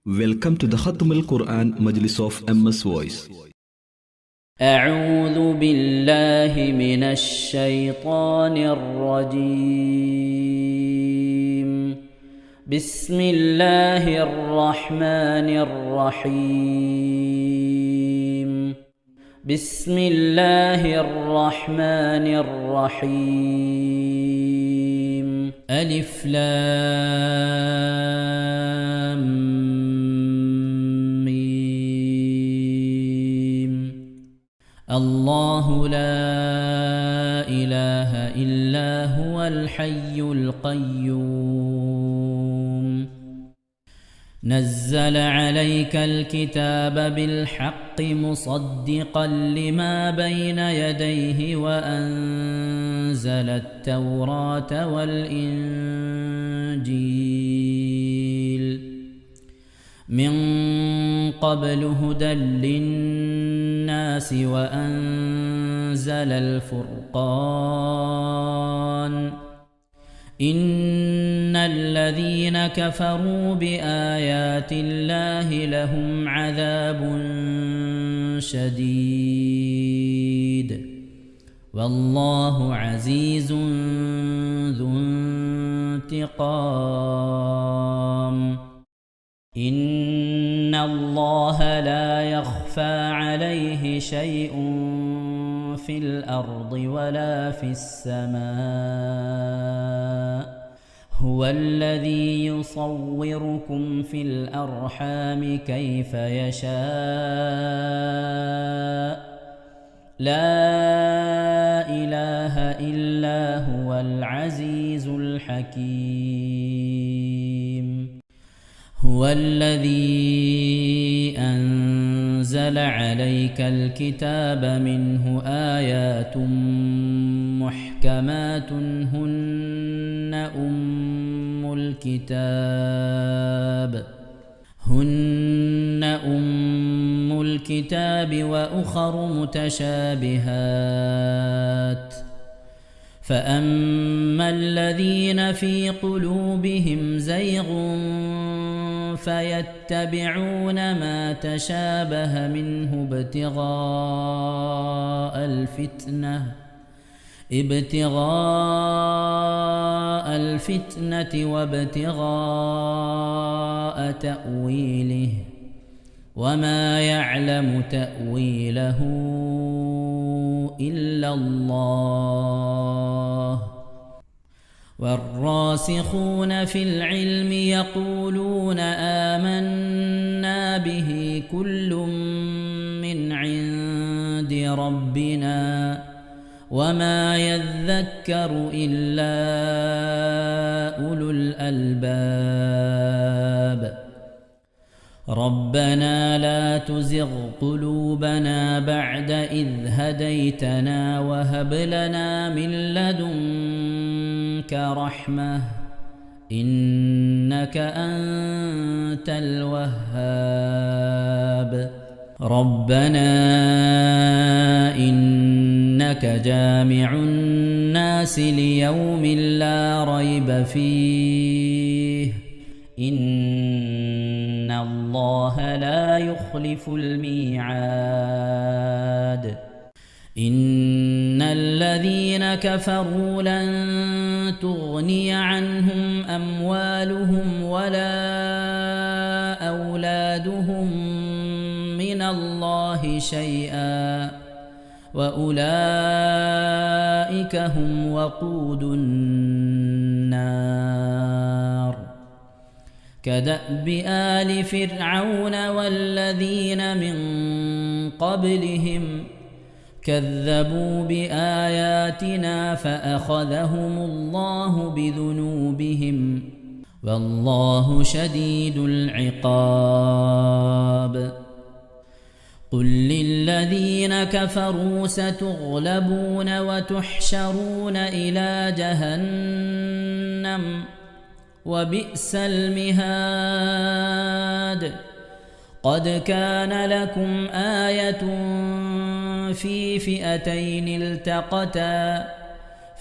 Welcome to the Khatam al-Quran Majlis of MS Voice. أعوذ بالله من الشيطان الرجيم. بسم الله الرحمن الرحيم. بسم الله الرحمن الرحيم. ألف لام الله لا إله إلا هو الحي القيوم. نزل عليك الكتاب بالحق مصدقا لما بين يديه وأنزل التوراة والإنجيل من قبل هدى للناس وأنزل الفرقان. إن الذين كفروا بآيات الله لهم عذاب شديد والله عزيز ذو انتقام. إن الله لا يخفى عليه شيء في الأرض ولا في السماء. هو الذي يصوركم في الأرحام كيف يشاء. لا إله إلا هو العزيز الحكيم. هو الذي أنزل عليك الكتاب منه آيات محكمات هن أم الكتاب وأخر متشابهات. فأما الذين في قلوبهم زيغ فيتبعون ما تشابه منه ابتغاء الفتنة وابتغاء تأويله وما يعلم تأويله إلا الله. والراسخون في العلم يقولون آمنا به كل من عند ربنا وما يذكر إلا أولو الألباب. ربنا لا تزغ قلوبنا بعد إذ هديتنا وهب لنا من لدنك رحمة إنك أنت الوهاب. ربنا إنك جامع الناس ليوم لا ريب فيه إن الله لا يخلف الميعاد. إن الذين كفروا لن تغني عنهم أموالهم ولا أولادهم من الله شيئا وأولئك هم وقود النار. كدأب آل فرعون والذين من قبلهم كذبوا بآياتنا فأخذهم الله بذنوبهم والله شديد العقاب. قل للذين كفروا ستغلبون وتحشرون إلى جهنم وبئس المهاد. قد كان لكم آية في فئتين التقتا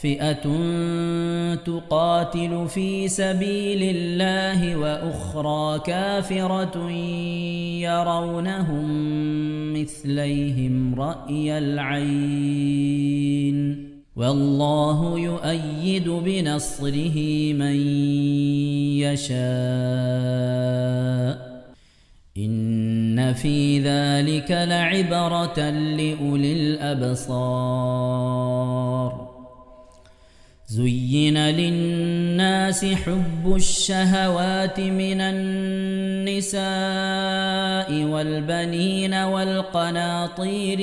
فئة تقاتل في سبيل الله وأخرى كافرة يرونهم مثليهم رأي العين والله يؤيد بنصره من يشاء إن في ذلك لعبرة لأولي الأبصار زين للناس حب الشهوات من النساء والبنين والقناطير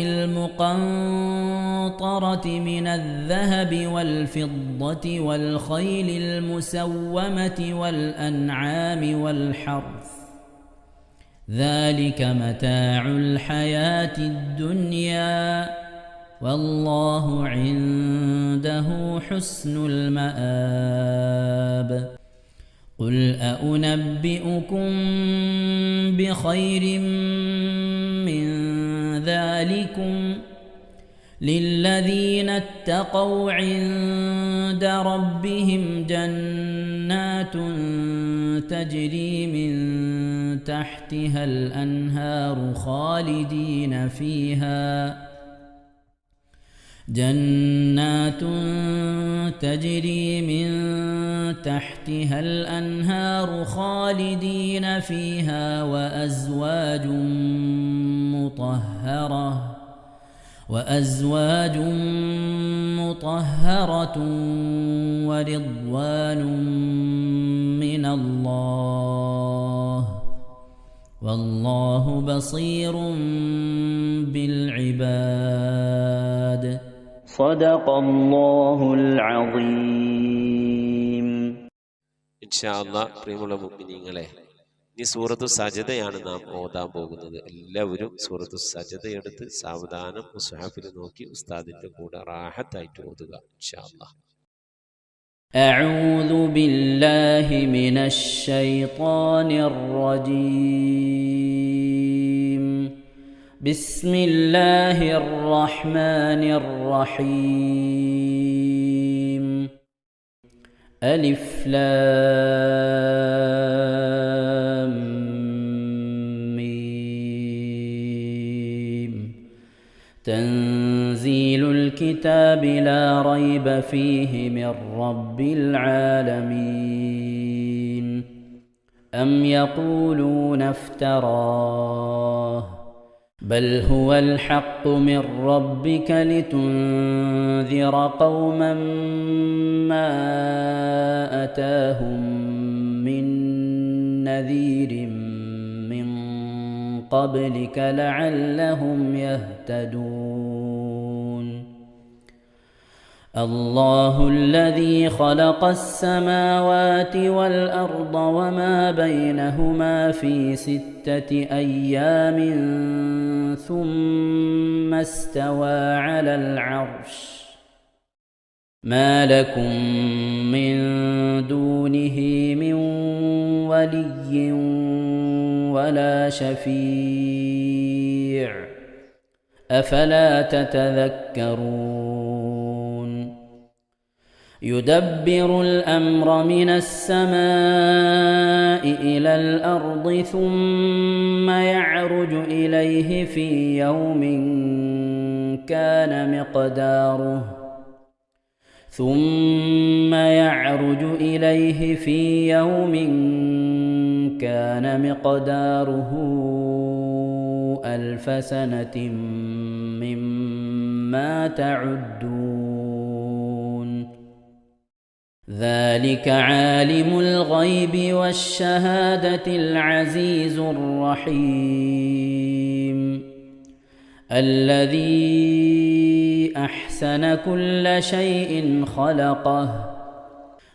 المقنطرة من الذهب والفضة والخيل المسومة والأنعام والحرث ذلك متاع الحياة الدنيا والله عنده حسن المآب قل أنبئكم بخير من ذلكم للذين اتقوا عند ربهم جنات تجري من تحتها الأنهار خالدين فيها وأزواج مطهرة ورضوان من الله والله بصير بالعباد صدق الله العظيم. ഇൻഷാ അല്ലാഹ് പ്രിയമുള്ള മുഅ്മിനീങ്ങളെ, ഈ സൂറത്തു സജദയാണ് നാം ഓതാൻ പോകുന്നത്. എല്ലാവരും സൂറത്തു സജദ എടുത്ത് സാവധാനം മുസ്ഹഫിൽ നോക്കി ഉസ്താദിന്റെ കൂടെ റാഹത്തായിട്ട് ഓതുക ഇൻഷാ അല്ലാഹ്. أعوذ بالله من الشيطان الرجيم بسم الله الرحمن الرحيم ألف لام ميم تنزيل الكتاب لا ريب فيه من رب العالمين أم يقولون افتراه بل هو الحق من ربك لتنذر قوما ما أتاهم من نذير من قبلك لعلهم يهتدون. الله الذي خلق السماوات والأرض وما بينهما في 6 أيام ثم استوى على العرش ما لكم من دونه من ولي ولا شفيع أفلا تتذكرون. يدبر الأمر من السماء إلى الأرض ثم يعرج إليه في يوم كان مقداره 1000 سنة مما تعدون. ذلك عالم الغيب والشهادة العزيز الرحيم الذي أحسن كل شيء خلقه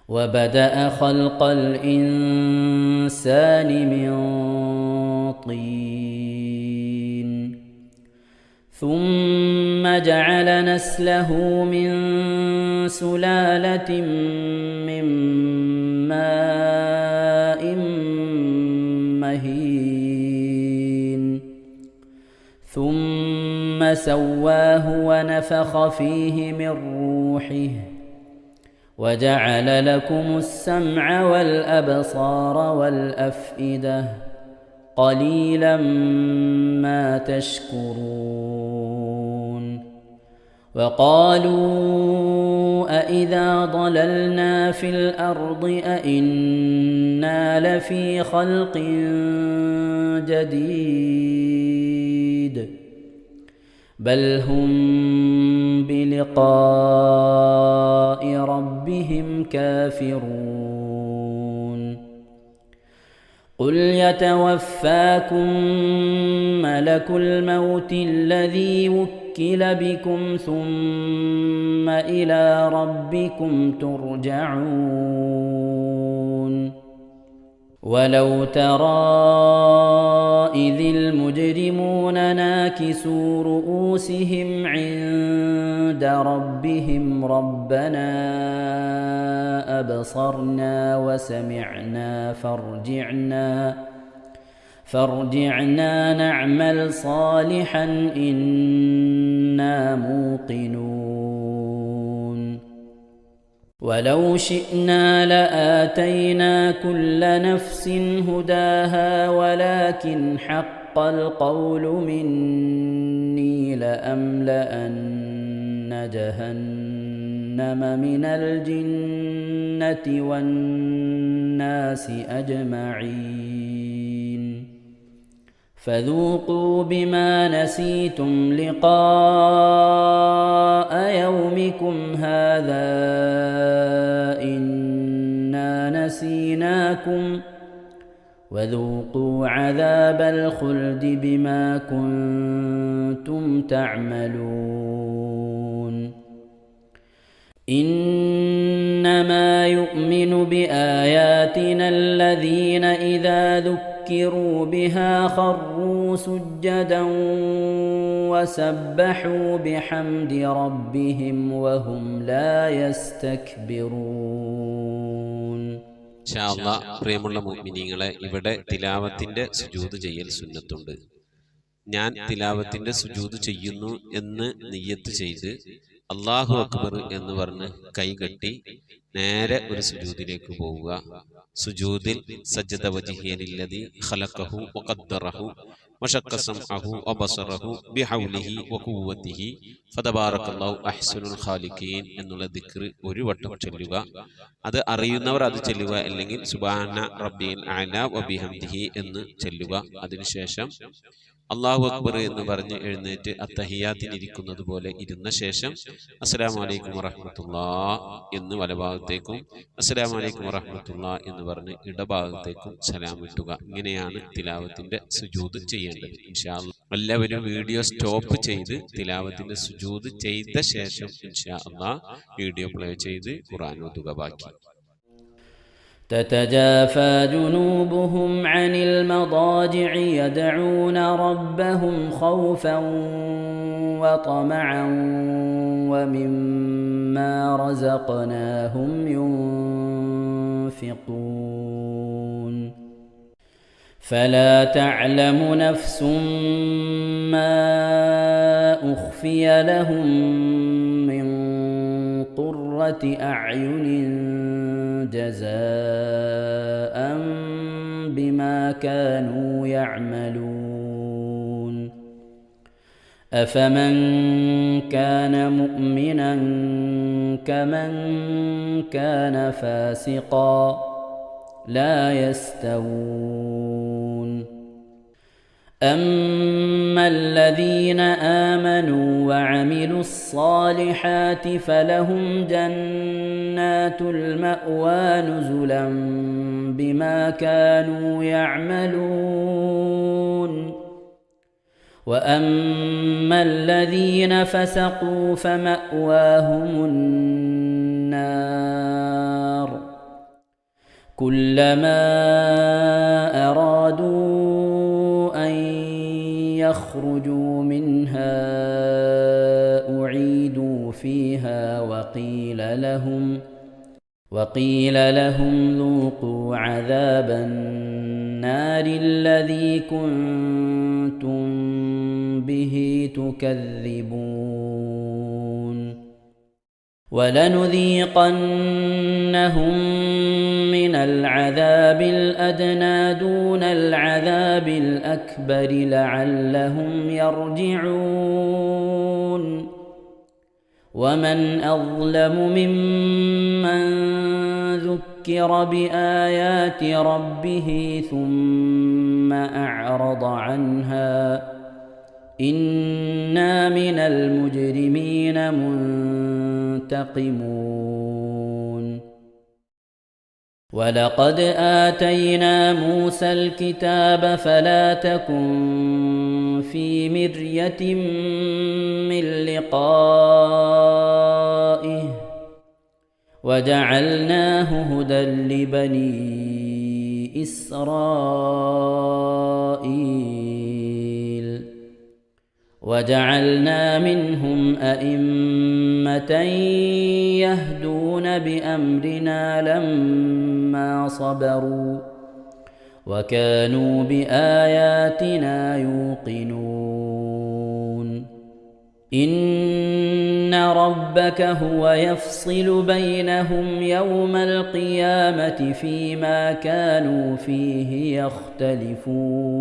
وبدأ خلق الإنسان من طين ثم جعل نسله من سلالة من ماء مهين سواه ونفخ فيه من روحه وجعل لكم السمع والأبصار والأفئدة قليلا ما تشكرون وقالوا أإذا ضللنا في الأرض أإنا لفي خلق جديد بل هم بلقاء ربهم كافرون قل يتوفاكم ملك الموت الذي وكل بكم ثم إلى ربكم ترجعون ولو ترى إذ المجرمون ناكسوا رؤوسهم عند ربهم ربنا أبصرنا وسمعنا فارجعنا نعمل صالحا إنا موقنون ولو شئنا لآتينا كل نفس هداها ولكن حق القول مني لأملأن جهنم من الجنة والناس أجمعين فذوقوا بما نسيتم لقاء يومكم هذا إنا نسيناكم وذوقوا عذاب الخلد بما كنتم تعملون إنما يؤمن بآياتنا الذين إذا ذكروا بها خروا سجدا وسبحوا بحمد ربهم وهم لا يستكبرون. ഇൻഷാ അല്ലാഹ് പ്രിയമുള്ള മുഅ്മിനീങ്ങളെ, ഇവിടെ തിലാവത്തിന്റെ സുജൂദ് ചെയ്യൽ സുന്നത്തുണ്ട്. ഞാൻ തിലാവത്തിന്റെ സുജൂദ് ചെയ്യുന്നു എന്ന് നിയ്യത്ത് ചെയ്ത് അല്ലാഹു അക്ബർ എന്ന് പറഞ്ഞ് കൈകെട്ടി നേരെ ഒരു സുജൂദിലേക്ക് പോവുക. സുജൂദിൽ സജ്ജദ വജ്ഹിയലില്ലദി ഖലഖഹു വഖദ്ദറഹു വശഖ സമഅഹു വബസറഹു ബിഹൗലിഹി വഖുവ്വതിഹി ഫതബാറകല്ലാഹു അഹ്സനുൽ ഖാലിഖീൻ എന്നുള്ള ദിക്ർ ഒരു വട്ടം ചൊല്ലുക. അത് അറിയുന്നവർ അത് ചൊല്ലുക, അല്ലെങ്കിൽ സുബ്ഹാന റബ്ബിൽ അഅല വബിഹംദിഹി എന്ന് ചൊല്ലുക. അതിനുശേഷം അല്ലാഹു അക്ബർ എന്ന് പറഞ്ഞ് എഴുന്നേറ്റ് അത്തഹിയാത്തിനിരിക്കുന്നത് പോലെ ഇരുന്ന ശേഷം അസ്സലാമു അലൈക്കും വറഹ്മത്തുള്ളാഹ് എന്ന് വലഭാഗത്തേക്കും അസ്സലാമു അലൈക്കും വറഹ്മത്തുള്ളാഹ് എന്ന് പറഞ്ഞ് ഇടഭാഗത്തേക്കും സലാം ഇട്ടുക. ഇങ്ങനെയാണ് തിലാവത്തിന്റെ സുജൂദ് ചെയ്യേണ്ടത്. ഇൻഷാ അല്ലാഹ് എല്ലാവരും വീഡിയോ സ്റ്റോപ്പ് ചെയ്ത് തിലാവത്തിന്റെ സുജൂദ് ചെയ്ത ശേഷം ഇൻഷാ അല്ലാഹ് വീഡിയോ പ്ലേ ചെയ്ത് ഖുർആൻ ഓതുക. ബാക്കി تتجافى جنوبهم عن المضاجع يدعون ربهم خوفا وطمعا ومما رزقناهم ينفقون فلا تعلم نفس ما أخفي لهم من قرة أعين جزاء بما كانوا يعملون أفمن كان مؤمنا كمن كان فاسقا لا يستوون أما الذين آمنوا وعملوا الصالحات فلهم جنات المأوى نزلا بما كانوا يعملون وأما الذين فسقوا فمأواهم النار كلما أرادوا أن يخرجوا منها أعيدوا فيها وقيل لهم ذوقوا عذاب النار الذي كنتم به تكذبون ولنذيقنهم من العذاب الأدنى دون العذاب الأكبر لعلهم يرجعون ومن أظلم ممن ذكر بآيات ربه ثم أعرض عنها إنا من المجرمين منتقمون ولقد آتينا موسى الكتاب فلا تكن في مرية من لقائه وجعلناه هدى لبني إسرائيل وجعلنا منهم أئمة يهدون بأمرنا لما صبروا وكانوا بآياتنا يوقنون إن ربك هو يفصل بينهم يوم القيامة فيما كانوا فيه يختلفون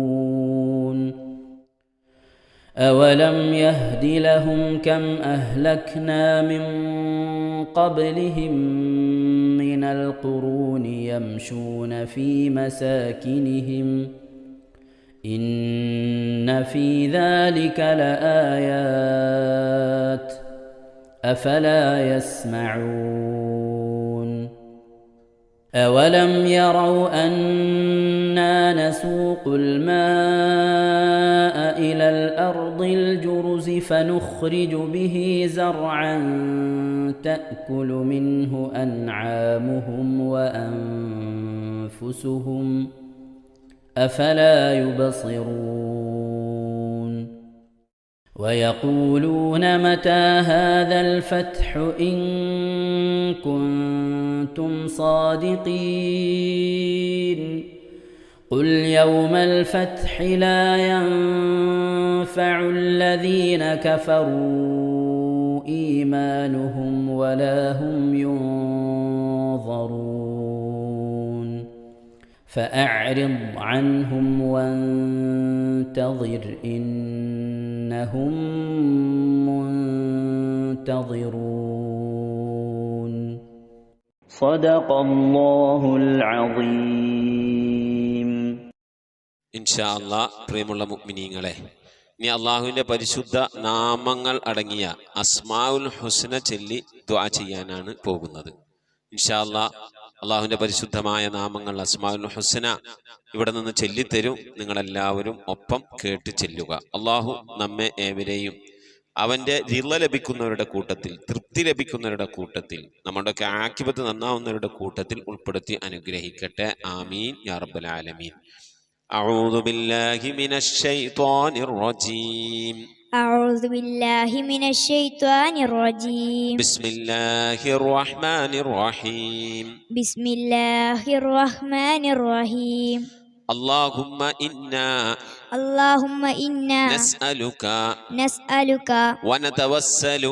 أولم يهد لهم كم أهلكنا من قبلهم من القرون يمشون في مساكنهم إن في ذلك لآيات أفلا يسمعون أولم يروا أنا نسوق الماء إلى الأرض الجرز فنخرج به زرعا تأكل منه أنعامهم وأنفسهم أفلا يبصرون ويقولون متى هذا الفتح إن كنتم صادقين قل يوم الفتح لا ينفع الذين كفروا إيمانهم ولا هم ينظرون فأعرض عنهم وانتظر إنهم منتظرون صدق الله العظيم. ഇൻഷാ അല്ലാഹ് പ്രിയമുള്ള മുഅ്മിനീങ്ങളെ, ഇനി അള്ളാഹുവിൻ്റെ പരിശുദ്ധ നാമങ്ങൾ അടങ്ങിയ അസ്മാഉൽ ഹുസ്ന ചൊല്ലി ദുആ ചെയ്യാനാണ് പോകുന്നത്. ഇൻഷാ അല്ലാഹ് അള്ളാഹുവിൻ്റെ പരിശുദ്ധമായ നാമങ്ങൾ അസ്മാഉൽ ഹുസ്ന ഇവിടെ നിന്ന് ചൊല്ലിത്തരും. നിങ്ങളെല്ലാവരും ഒപ്പം കേട്ട് ചെല്ലുക. അള്ളാഹു നമ്മെ ഏവരെയും അവൻ്റെ റിള ലഭിക്കുന്നവരുടെ കൂട്ടത്തിൽ, തൃപ്തി ലഭിക്കുന്നവരുടെ കൂട്ടത്തിൽ, നമ്മുടെയൊക്കെ ആഖിബത്ത് നന്നാവുന്നവരുടെ കൂട്ടത്തിൽ ഉൾപ്പെടുത്തി അനുഗ്രഹിക്കട്ടെ. ആമീൻ യാ റബ്ബൽ ആലമീൻ. أعوذ بالله من الشيطان الرجيم. أعوذ بالله من الشيطان الرجيم. بسم الله الرحمن الرحيم. بسم الله الرحمن الرحيم. اللهم إنا نسألك ونتوسل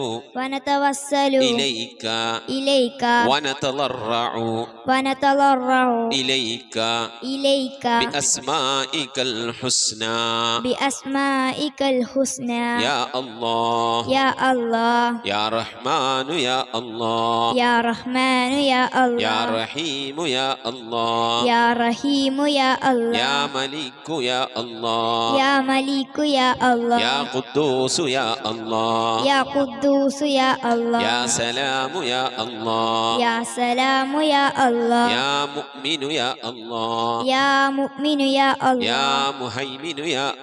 إليك ونتضرع إليك بأسمائك الحسنى يا الله يا رحمن يا الله يا رحيم يا الله يا ملك يا الله يا قدوس يا الله يا سلام يا الله يا مؤمن يا الله يا مهيمن يا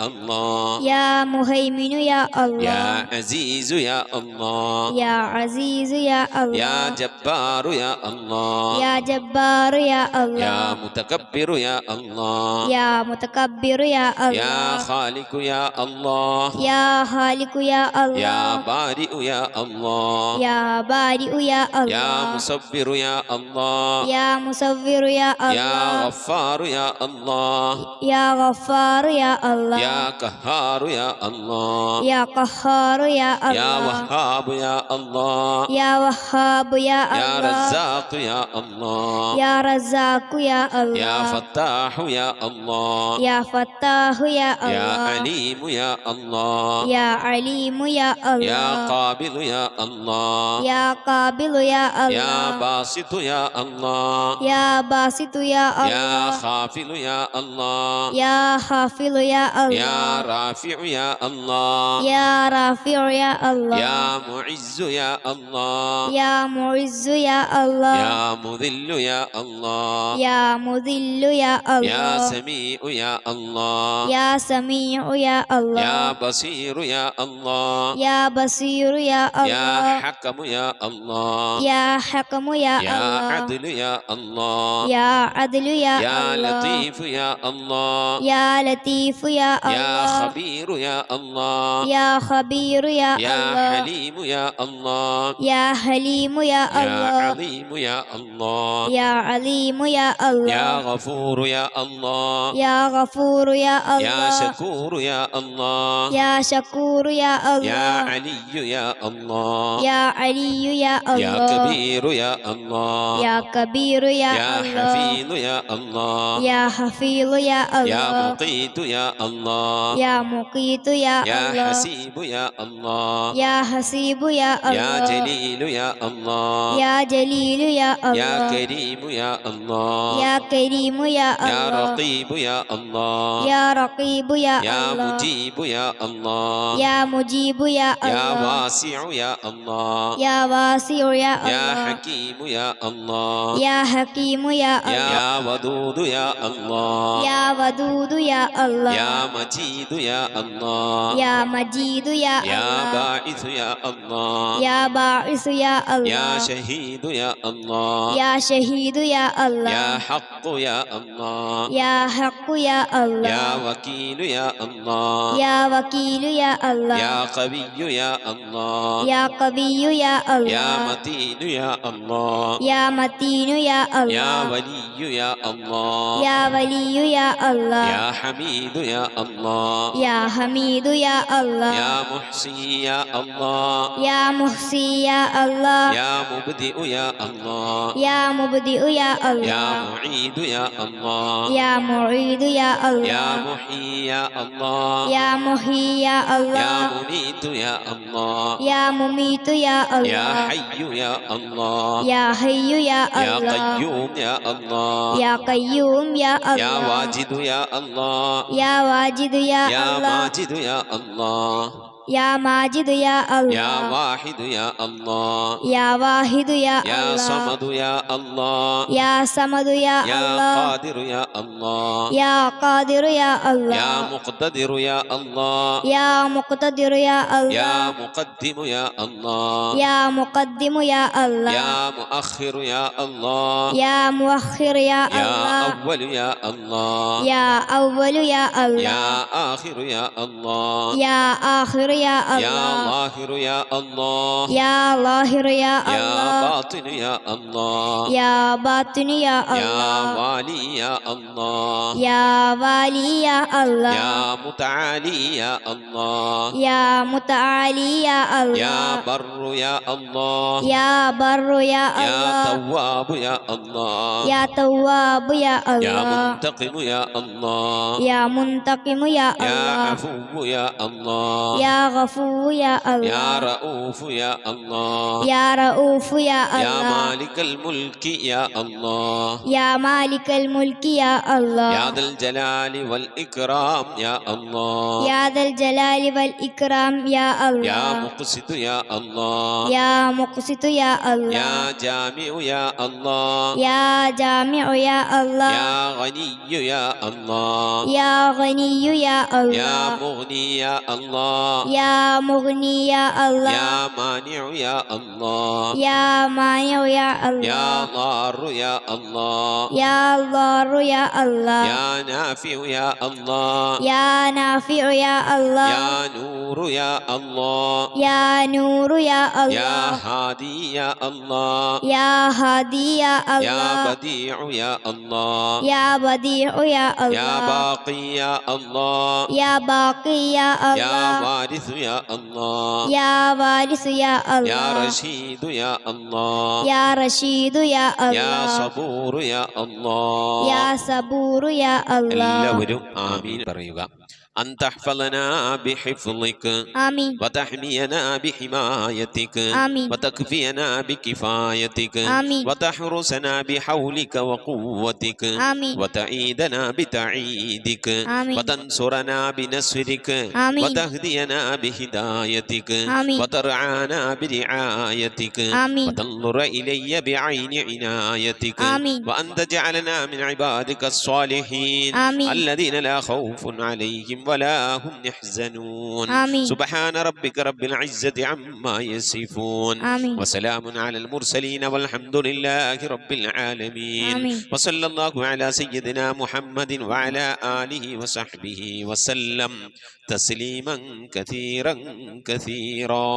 الله يا عزيز يا الله يا جبار يا الله يا متكبر يا الله يا يا خالق يا الله يا خالق يا الله يا بارئ يا الله يا بارئ يا الله يا مصبر يا الله يا مصور يا يا الله غفار يا الله يا غفار يا الله يا قهار يا الله يا قهار يا يا الله وهاب يا الله يا وهاب يا يا الله رزاق يا الله يا رزاق يا الله يا فتاح يا الله يا فتاح يا يا الله عليم يا الله يا عليم يا يا الله قابل يا الله يا قابل يا يا الله باسط يا الله يا باسط يا يا الله خافل يا الله يا خافض يا يا الله رافع يا الله يا رافع يا الله يا معز يا الله يا معز يا الله يا مذل يا الله يا مذل يا يا الله سميع يا الله يا سميع يا الله يا بصير يا الله يا بصير يا يا الله حكم يا الله يا حكم يا يا الله عدل يا الله يا عدل يا يا الله لطيف يا الله يا لطيف يا يا الله خبير يا الله يا خبير يا يا الله حليم يا الله يا حليم يا يا الله عظيم يا الله يا عليم يا يا الله غفور يا الله يا غفور يا يا الله شكور يا الله يا شكور يا يا الله علي يا الله يا علي يا يا الله كبير يا الله يا كبير يا يا الله حفيظ يا الله يا حفيظ يا يا الله مقيت يا الله يا مقيت يا يا الله حسيب يا الله يا حسيب يا يا الله جليل يا الله يا جليل يا يا الله كريم يا الله يا كريم يا يا الله رقيب يا الله يا رقيب يا يا الله مجيب يا الله يا مجيب يا يا الله واسع يا الله يا واسع يا يا الله حكيم يا الله يا حكيم يا الله يا ودود يا الله يا ودود يا الله يا مجيد يا الله يا مجيد يا يا الله باعث يا الله يا باعث يا يا الله شهيد يا الله يا شهيد يا الله يا حق يا الله يا حق يا الله يا وكيل يا الله يا وكيل يا الله يا قوي يا الله يا قوي يا يا الله متين يا الله يا متين يا يا الله ولي يا الله يا ولي يا الله يا حميد يا الله يا حميد يا الله يا محصي يا الله يا محصي يا الله يا مبدئ يا الله يا مبدئ يا يا الله معيد يا الله يا معيد يا يا الله محيي يا الله يا محيي يا يا الله مميت يا الله يا مميت يا يا الله حي يا الله يا حي يا يا الله قيوم يا الله يا قيوم يا يا الله واجد يا الله يا واجد يا يا الله ماجد يا الله يا ماجد يا يا الله واحد يا الله يا واحد يا يا الله صمد يا الله يا صمد يا يا الله قادر يا الله يا قادر يا الله يا مقتدر يا الله يا مقتدر يا يا الله مقدم يا الله يا مقدم يا الله يا مؤخر يا الله يا مؤخر يا يا الله أول يا الله يا أول يا الله يا آخر يا الله يا آخر يا يا الله ظاهر يا الله يا ظاهر يا يا الله باطن يا الله يا باطن يا يا الله والي يا الله يا والي يا الله يا متعالي يا الله يا متعالي يا يا الله بر يا الله يا بر يا يا الله تواب يا الله يا تواب يا يا الله منتقم يا الله يا منتقم يا يا الله عفو يا الله يا غفور يا يا الله رؤوف يا الله يا رؤوف يا يا الله مالك الملك يا الله يا مالك الملك يا الله يا ذا الجلال والإكرام يا الله يا ذا الجلال والإكرام يا يا الله مقسط يا الله يا مقسط يا الله يا جامع يا الله يا جامع يا الله يا غني يا الله يا غني يا يا الله مغني يا الله യാ മുഗ്നി യാ അല്ലാഹ് യാ മാനിഉ യാ അല്ലാഹ് യാ മാനിഉ യാ യാ അല്ലാഹ് ളാറു യാ അല്ലാഹ് യാ ളാറു യാ അല്ലാഹ് യാ നാഫിഉ യാ അല്ലാഹ് യാ നാഫിഉ യാ അല്ലാഹ് യാ നൂറു യാ അല്ലാഹ് യാ നൂറു യാ യാ അല്ലാഹ് ഹാദി യാ അല്ലാഹ് യാ ഹാദി യാ യാ അല്ലാഹ് ബദീഉ യാ അല്ലാഹ് യാ ബദീഉ യാ യാ അല്ലാഹ് ബാഖി യാ അല്ലാഹ് യാ ബാഖി യാ യാ അല്ലാഹ് വാരിസു യാ അല്ലാഹ് യാ വാരിസു യാ യാ അല്ലാഹ് റഷീദു യാ അല്ലാഹ് യാ റഷീദു യാ യാ അല്ലാഹ് സബൂറു യാ അല്ലാഹ്. യാ സബൂറു യാ അല്ലാഹ്. എല്ലാവരും ആമീൻ പറയുക. أن تحفظنا بحفظك ആമീൻ وتحمينا بحمايتك ആമീൻ وتكفينا بكفايتك ആമീൻ وتحرسنا بحولك وقوتك ആമീൻ وتعيدنا بتعييدك ആമീൻ وتنصرنا بنصرك ആമീൻ وتهدينا بهدايتك ആമീൻ وترعانا برعايتك ആമീൻ وتنظر إلي بعين عنايتك ആമീൻ وأن تجعلنا من عبادك الصالحين ആമീൻ الذين لا خوف عليهم ولا هم يحزنون آمين. سبحان ربك رب العزة عما يصفون آمين. وسلام على المرسلين والحمد لله رب العالمين آمين. وصلى الله على سيدنا محمد وعلى آله وصحبه وسلم تسليما كثيرا كثيرا.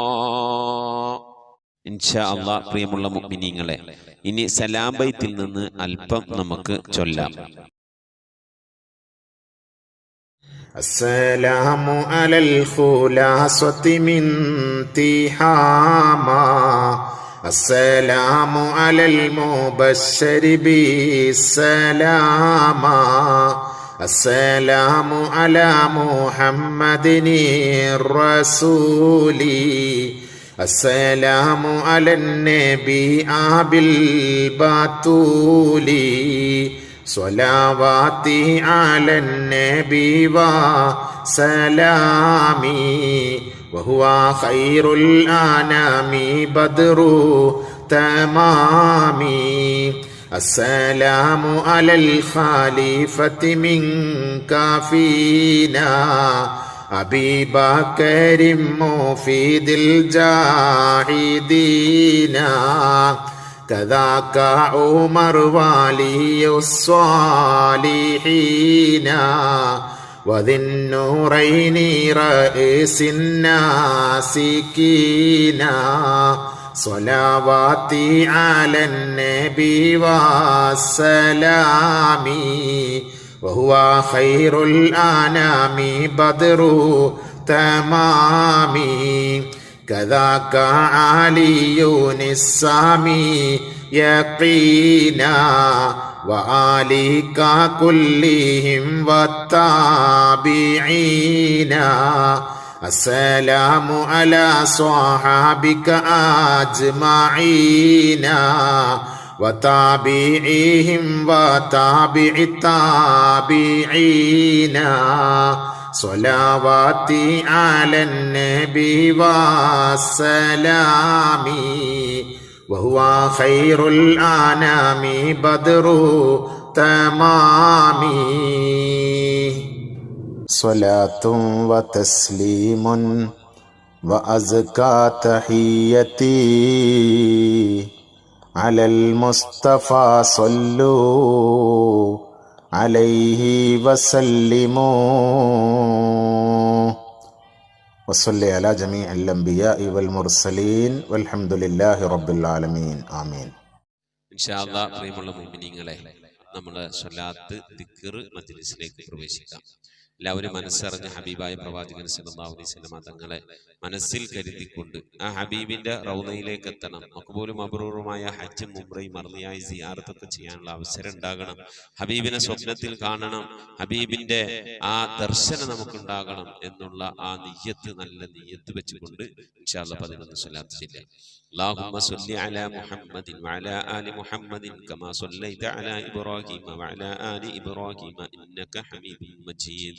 ഇൻഷാ അല്ലാഹ് പ്രിയമുള്ള മുഅ്മിനീങ്ങളെ, ഇനി സലാം ബൈത്തിൽ നിന്ന് അല്പം നമുക്ക് ചൊല്ലാം. السلام على الخلاصة من تهاما السلام على المبشر بالسلاما السلام على محمد الرسول السلام على النبي أبي البتول صلواتي على النبي وسلامي وهو خير الأنام بدر تمامي السلام على الخليفة منك فينا أبي بكر مفيد الجاهدين كذاك عمر ولي الصالحين وذي النورين رئيس الناسكين صلواتي على النبي والسلام وهو خير الأنام بدر تمامي كذاك علي السامي يقينا وآلك كلهم والتابعين السلام على صحابك أجمعين وتابعيهم وتابع التابعين صلواتي على النبي والسلام وهو خير الأنام بدر تمامي صلاة وتسليم وأزكى تحيتي على المصطفى صلوا عليه وسلموا وصلي على جميع الأنبياء والمرسلين والحمد لله رب العالمين آمين. ഇൻഷാ അല്ലാഹ് പ്രിയമുള്ള മുഅ്മിനീങ്ങളെ, നമ്മൾ സ്വലാത്ത് ദിക്ർ മജ്ലിസിലേക്ക് പ്രവേശിക്കാം. എല്ലാവരും മനസ്സറിഞ്ഞ് ഹബീബായ പ്രവാചകൻ സല്ലല്ലാഹു അലൈഹി വസല്ലം തങ്ങളെ മനസ്സിൽ കരുതിക്കൊണ്ട് ആ ഹബീബിന്റെ റൗളയിലേക്ക് എത്തണം. മഖ്ബൂലും മബ്റൂറുമായ ഹജ്ജും ഉംറയും മർദിയായി സിയാറത്തൊക്കെ ചെയ്യാനുള്ള അവസരം ഉണ്ടാകണം. ഹബീബിനെ സ്വപ്നത്തിൽ കാണണം, ഹബീബിന്റെ ആ ദർശനം നമുക്കുണ്ടാകണം എന്നുള്ള ആ നിയ്യത്ത്, നല്ല നിയ്യത്ത് വെച്ചുകൊണ്ട് ഇൻഷാ അല്ലാഹ് 11 സ്വലാത്ത് ചൊല്ലാം. اللهم صل على محمد وعلى آل محمد كما صليت على إبراهيم وعلى آل إبراهيم إنك حميد مجيد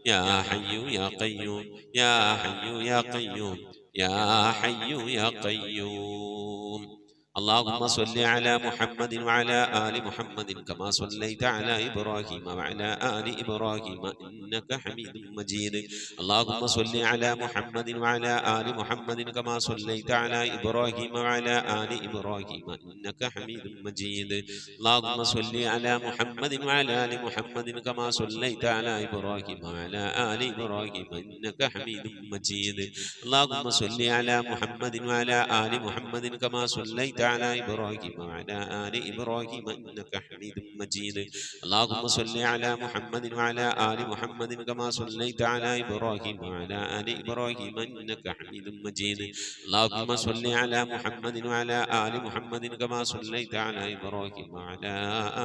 يا حي يا قيوم يا حي يا قيوم يا حي يا قيوم. اللهم صل على محمد وعلى آل محمد كما صليت على إبراهيم وعلى آل إبراهيم إنك حميد مجيد. اللهم صل على محمد وعلى آل محمد كما صليت على إبراهيم وعلى آل إبراهيم إنك حميد مجيد. اللهم صل على محمد وعلى آل محمد كما صليت على إبراهيم وعلى آل إبراهيم إنك حميد مجيد. اللهم صل على محمد وعلى آل محمد كما صليت على إبراهيم وعلى آل إبراهيم إنك حميد مجيد. اللهم صل على محمد وعلى آل محمد كما صليت على إبراهيم وعلى آل إبراهيم إنك حميد مجيد. اللهم صل على محمد وعلى آل محمد كما صليت على إبراهيم وعلى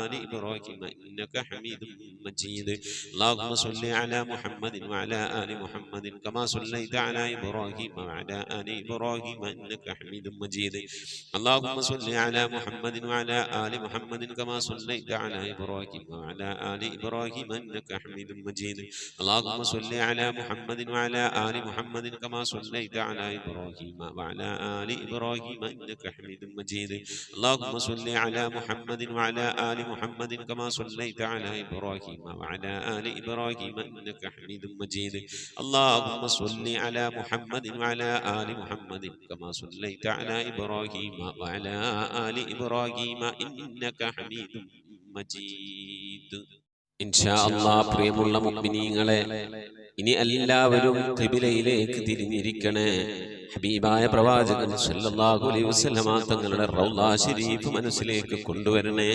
آل إبراهيم إنك حميد مجيد. اللهم صل على محمد وعلى آل محمد كما صليت على إبراهيم وعلى آل إبراهيم إنك حميد مجيد. اللهم صل على محمد وعلى آل محمد كما صليت على إبراهيم وعلى آل إبراهيم إنك حميد مجيد. اللهم صل على محمد وعلى آل محمد كما صليت على إبراهيم وعلى آل إبراهيم إنك حميد مجيد. اللهم صل على محمد وعلى آل محمد كما صليت على إبراهيم وعلى آل إبراهيم إنك حميد مجيد. اللهم صل على محمد وعلى آل محمد كما صليت على إبراهيم وعلى آل إبراهيم إنك حميد مجيد. ഇൻഷാ അല്ലാഹ് പ്രിയമുള്ള മുഅ്മിനീങ്ങളെ, ഇനി എല്ലാവരും ഖിബിലയിലേക്ക് തിരിഞ്ഞിരിക്കണേ. ഹബീബായ പ്രവാചകൻ സല്ലല്ലാഹു അലൈഹി വസല്ലമ തങ്ങളുടെ റൗള ശരീഫ് മനസ്സിലേക്ക് കൊണ്ടുവരണേ.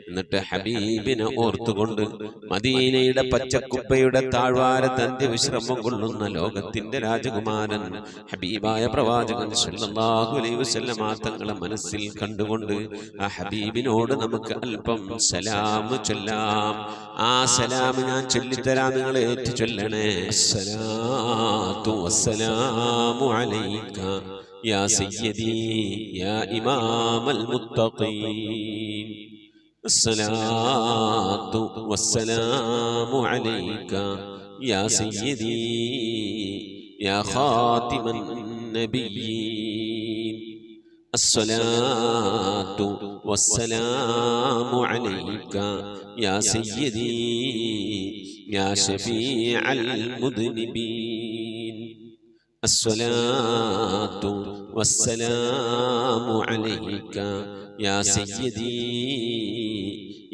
എന്നിട്ട് ഹബീബിനെ ഓർത്തുകൊണ്ട് മദീനയുടെ പച്ചക്കുപ്പയുടെ താഴ്വാരത്ത് അന്ത്യവിശ്രമം കൊള്ളുന്ന ലോകത്തിന്റെ രാജകുമാരൻ ഹബീബായ പ്രവാചകൻ സല്ലല്ലാഹു അലൈഹി വസല്ലമ തങ്ങളെ മനസ്സിൽ കണ്ടുകൊണ്ട് ആ ഹബീബിനോട് നമുക്ക് അല്പം സലാം ചൊല്ലാം. ആ സലാം ഞാൻ ചൊല്ലിത്തരാം, നിങ്ങൾ ഏറ്റു ചൊല്ലണേ. അസ്സലാത്തു വസ്സലാമു അലൈക യാ സയ്യിദി യാ ഇമാമൽ മുത്തഖീൻ. അസ്സലാത്തു വസ്സലാമു അലൈക യാ സയ്യിദി യാ ഖാതിമൻ നബിയ്യീൻ. അസ്സലാത്തു വസ്സലാമു അലൈക യാ സയ്യിദി യാ ശഫീഅൽ മുദ്നിബീൻ. അസ്സലാത്തു വസ്സലാമു അലൈക യാ സയ്യിദി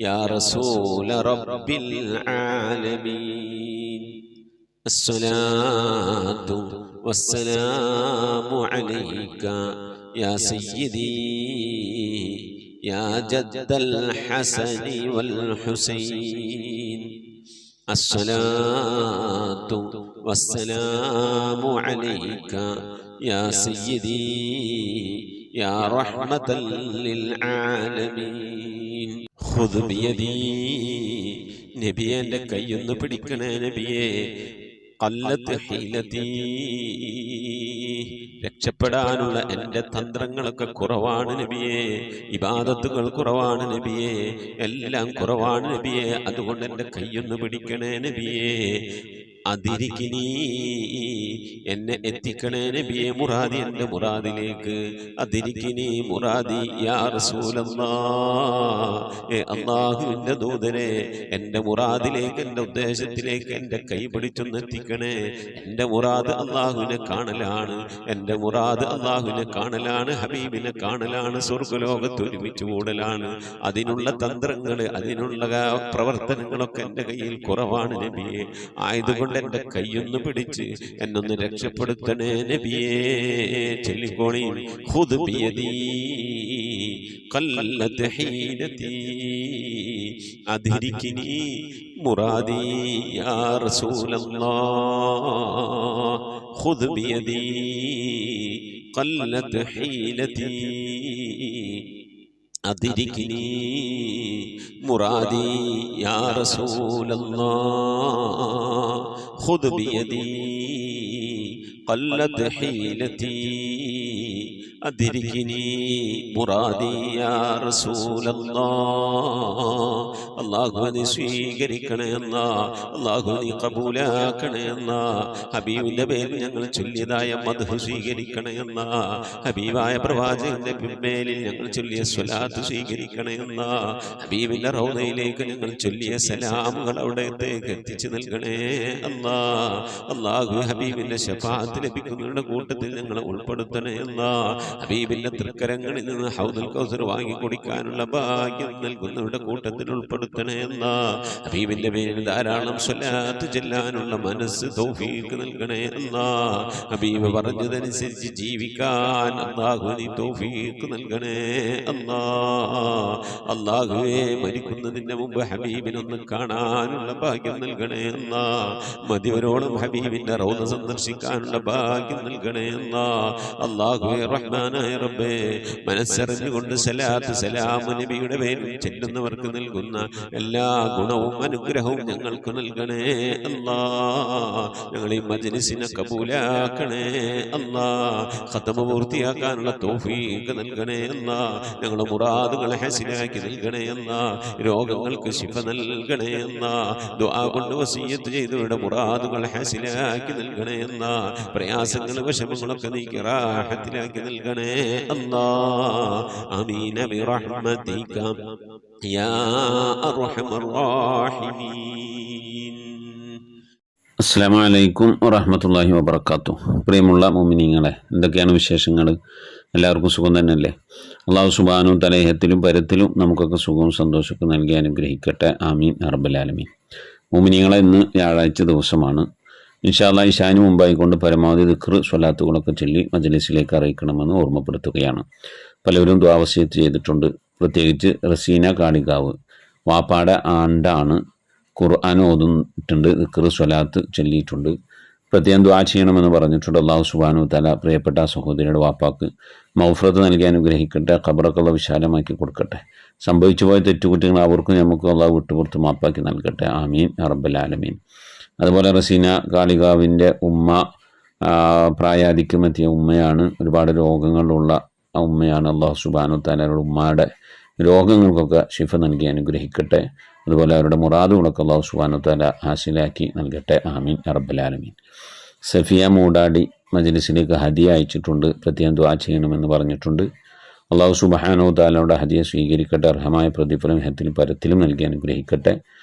യാ റസൂല റബ്ബിൽ ആലമീൻ. അസ്സലാത്തു വസ്സലാമു അലൈക യാ സയ്യിദി യാ ജദ്ദൽ ഹസനി വൽ ഹുസൈൻ. അസ്സലാത്തു വസ്സലാമു അലൈക യാ സയ്യിദി യാ റഹ്മതൽ ലിൽ ആലമീൻ. ഖുദ് ബിയദി, നബിയെ എൻ്റെ കൈയൊന്ന് പിടിക്കണേ നബിയെ. ഖല്ലത്ത് ഹീലതി, രക്ഷപ്പെടാനുള്ള എൻ്റെ തന്ത്രങ്ങളൊക്കെ കുറവാണ് നബിയെ. ഇബാദത്തുകൾ കുറവാണ് നബിയെ, എല്ലാം കുറവാണ് നബിയെ. അതുകൊണ്ട് എൻ്റെ കൈയൊന്ന് പിടിക്കണേ നബിയെ. അതിരിക്കിനി, എന്നെ എത്തിക്കണേ നബിയെ മുറാദി, എൻ്റെ മുറാദിലേക്ക്. അതിരിക്കിനി മുറാദി യാ റസൂലല്ലാഹ്. അല്ലാഹുവിൻ്റെ ദൂതനെ, എൻ്റെ മുറാദിലേക്ക്, എൻ്റെ ഉദ്ദേശത്തിലേക്ക് എൻ്റെ കൈ പിടിച്ചൊന്ന് എത്തിക്കണേ. എൻ്റെ മുറാദ് അല്ലാഹുവിനെ കാണലാണ്, എൻ്റെ മുറാദ് അല്ലാഹുവിനെ കാണലാണ്, ഹബീബിനെ കാണലാണ്, സ്വർഗ്ഗലോകത്ത് ഒരുമിച്ച് കൂടലാണ്. അതിനുള്ള തന്ത്രങ്ങൾ, അതിനുള്ള പ്രവർത്തനങ്ങളൊക്കെ എൻ്റെ കയ്യിൽ കുറവാണ് നബിയെ. ആയതുകൊണ്ട് എൻ്റെ കൈയൊന്ന് പിടിച്ച് എന്നൊന്ന് രക്ഷപ്പെടുത്തണേ നബിയേ. ചൊല്ലിക്കോണി. ഖുദ് ബിയദി ഖല്ലത്ത് ഹീലതി അദ്രികിനി മുറാദി യാ റസൂലല്ലാഹ്. ഖുദ് ബിയദി ഖല്ലത്ത് ഹീലതി അദ്രികിനി മുറാദി യാ റസൂലല്ലാഹ്. ഖുദ് ബിയദി ഖല്ലത്ത് ഹീലതി അദ്രികിനി മുറാദി യാ റസൂലല്ലാഹ്. അല്ലാഹു നീ സ്വീകരിക്കണേ അല്ലാ, അല്ലാഹു നീ കബൂലാക്കണേ അല്ലാ. ഹബീബിന്റെ പേരിൽ ഞങ്ങൾ ചൊല്ലിയതായ മദ്ഹ് സ്വീകരിക്കണേ അല്ലാ. ഹബീബായ പ്രവാചകന്റെ മേലിൽ ഞങ്ങൾ ചൊല്ലിയ സ്വലാത്ത് സ്വീകരിക്കണേ അല്ലാ. ഹബീബിന്റെ റൗദയിലേക്ക് ഞങ്ങൾ ചൊല്ലിയ സലാമുകൾ അവിടത്തേക്ക് എത്തിച്ചു നൽകണേ അല്ലാ. അല്ലാഹു ഹബീബിന്റെ ശഫാഅത്ത് ലഭിക്കുന്നവരുടെ കൂട്ടത്തിൽ ഞങ്ങളെ ഉൾപ്പെടുത്തണേ അല്ലാ. ഹബീബിന്റെ തൃക്കരങ്ങളിൽ നിന്ന് ഹൗദുൽ കൗസർ വാങ്ങി കുടിക്കാനുള്ള ഭാഗ്യം നൽകുന്നവരുടെ കൂട്ടത്തിൽ ഉൾപ്പെടുത്തണേ അല്ലാ. ഹബീബിന്റെ പേരിൽ ധാരാളം സ്വലാത്ത് ചെല്ലാനുള്ള മനസ്സ് തൗഫീഖ് നൽകണേ അല്ലാ. ഹബീബ് പറഞ്ഞതനുസരിച്ച് ജീവിക്കാൻ അല്ലാഹു നീ തൗഫീഖ് നൽകണേ അല്ലാ. അല്ലാഹുവേ മരിക്കുന്നതിന് മുമ്പ് ഹബീബിനൊന്ന് കാണാനുള്ള ഭാഗ്യം നൽകണേ അല്ലാ. മതിവരോളം ഹബീബിന്റെ റൗദ സന്ദർശിക്കാനുള്ള ഭാഗ്യം നൽകണേ അല്ലാ. അല്ലാഹുവേ റഹ്മാനായ റബ്ബേ, മനസ്സറിഞ്ഞുകൊണ്ട് സലാത്ത് സലാം നബിയുടെ പേരിൽ ചെല്ലുന്നവർക്ക് നൽകുന്ന എല്ലാ ഗുണവും അനുഗ്രഹവും ഞങ്ങൾക്ക് നൽകണേ അല്ലാ. ഞങ്ങൾ ഈ മജ്‌ലിസിനെ കബൂലാക്കണേ അല്ലാ. ഖത്മ പൂർത്തിയാക്കാനുള്ള തൗഫീഖ് നൽകണേ അല്ലാ. ഞങ്ങളുടെ മുറാദുകളെ ഹസിലാക്കി നൽകണേ അല്ലാ. രോഗങ്ങൾക്ക് ശിഫ നൽകണേ അല്ലാ. ദുആ കൊണ്ട് വസിയ്യത്ത് ചെയ്തവരുടെ മുറാദുകൾ ഹസിലാക്കി നൽകണേ അല്ലാ. പ്രയാസങ്ങൾ വിഷമങ്ങളൊക്കെ നീക്കി റാഹത്തിലാക്കി നൽകണേ അല്ലാ. ആമീൻ ബിറഹ്മതിക യാ അർഹമർ റഹീമീൻ. അസ്സലാമു അലൈക്കും വറഹ്മത്തുള്ളാഹി വബറകാതുഹു. പ്രിയമുള്ള മുഅ്മിനീങ്ങളെ, എന്തൊക്കെയാണ് വിശേഷങ്ങൾ? എല്ലാവർക്കും സുഖം തന്നെയല്ലേ? അല്ലാഹു സുബ്ഹാനഹു തആല ഇഹത്തിലും പരത്തിലും നമുക്കൊക്കെ സുഖവും സന്തോഷമൊക്കെ നൽകി അനുഗ്രഹിക്കട്ടെ. ആമീൻ യാ റബ്ബൽ ആലമീൻ. മുഅ്മിനീങ്ങളെ, ഇന്ന് വ്യാഴാഴ്ച ദിവസമാണ്. ഇൻഷാ അല്ലാഹ് ഇശാന് മുമ്പായിക്കൊണ്ട് പരമാവധി ദിക്ർ സ്വലാത്തുകളൊക്കെ ചൊല്ലി മജ്‌ലിസിലേക്ക് അറിയിക്കണമെന്ന് ഓർമ്മപ്പെടുത്തുകയാണ്. പലരും ദുആ വസിയത്ത് ചെയ്തിട്ടുണ്ട്. പ്രത്യേകിച്ച് റസീന കാളികാവ് വാപ്പാടെ ആണ്ടാണ്, ഖുർആൻ ഓതുന്നിട്ടുണ്ട്, ദിക്ർ സ്വലാത്ത് ചൊല്ലിയിട്ടുണ്ട്. പ്രത്യേകം ദുആ ചെയ്യണമെന്ന് പറഞ്ഞിട്ടുണ്ട്. അല്ലാഹു സുബ്ഹാനഹു തആല പ്രിയപ്പെട്ട സഹോദരിയുടെ വാപ്പാക്ക് മഗ്ഫിറത്ത് നൽകി അനുഗ്രഹിക്കട്ടെ, ഖബറൊക്കെ അല്ലാഹു വിശാലമാക്കി കൊടുക്കട്ടെ. സംഭവിച്ചു പോയ തെറ്റുകുറ്റങ്ങൾ അവർക്കും നമുക്കും അല്ലാഹു വിട്ടുപുറത്ത് മാപ്പാക്കി നൽകട്ടെ. ആമീൻ യാ റബ്ബൽ ആലമീൻ. അതുപോലെ റസീന കാളികാവിൻ്റെ ഉമ്മ പ്രായാധിക്യമെത്തിയ ഉമ്മയാണ്, ഒരുപാട് രോഗങ്ങളുള്ള ഉമ്മയാണ്. അല്ലാഹു സുബ്ഹാനഹു തആലയുടെ ഉമ്മയുടെ രോഗങ്ങൾക്കൊക്കെ ശിഫ നൽകി അനുഗ്രഹിക്കട്ടെ. അതുപോലെ അവരുടെ മുറാദുകളൊക്കെ അല്ലാഹു സുബ്ഹാനഹു തആല ഹാസിലാക്കി നൽകട്ടെ. ആമീൻ യാ റബ്ബൽ ആലമീൻ. സഫിയ മൂടാടി മജ്‌ലിസിലേക്ക് ഹദിയ അയച്ചിട്ടുണ്ട്. പ്രത്യേകം ദുആ ചെയ്യണമെന്ന് പറഞ്ഞിട്ടുണ്ട്. അല്ലാഹു സുബ്ഹാനഹു തആലയുടെ ഹദിയ സ്വീകരിക്കട്ടെ. അർഹമായ പ്രതിഫലം ഇഹത്തിലും പരത്തിലും നൽകി അനുഗ്രഹിക്കട്ടെ.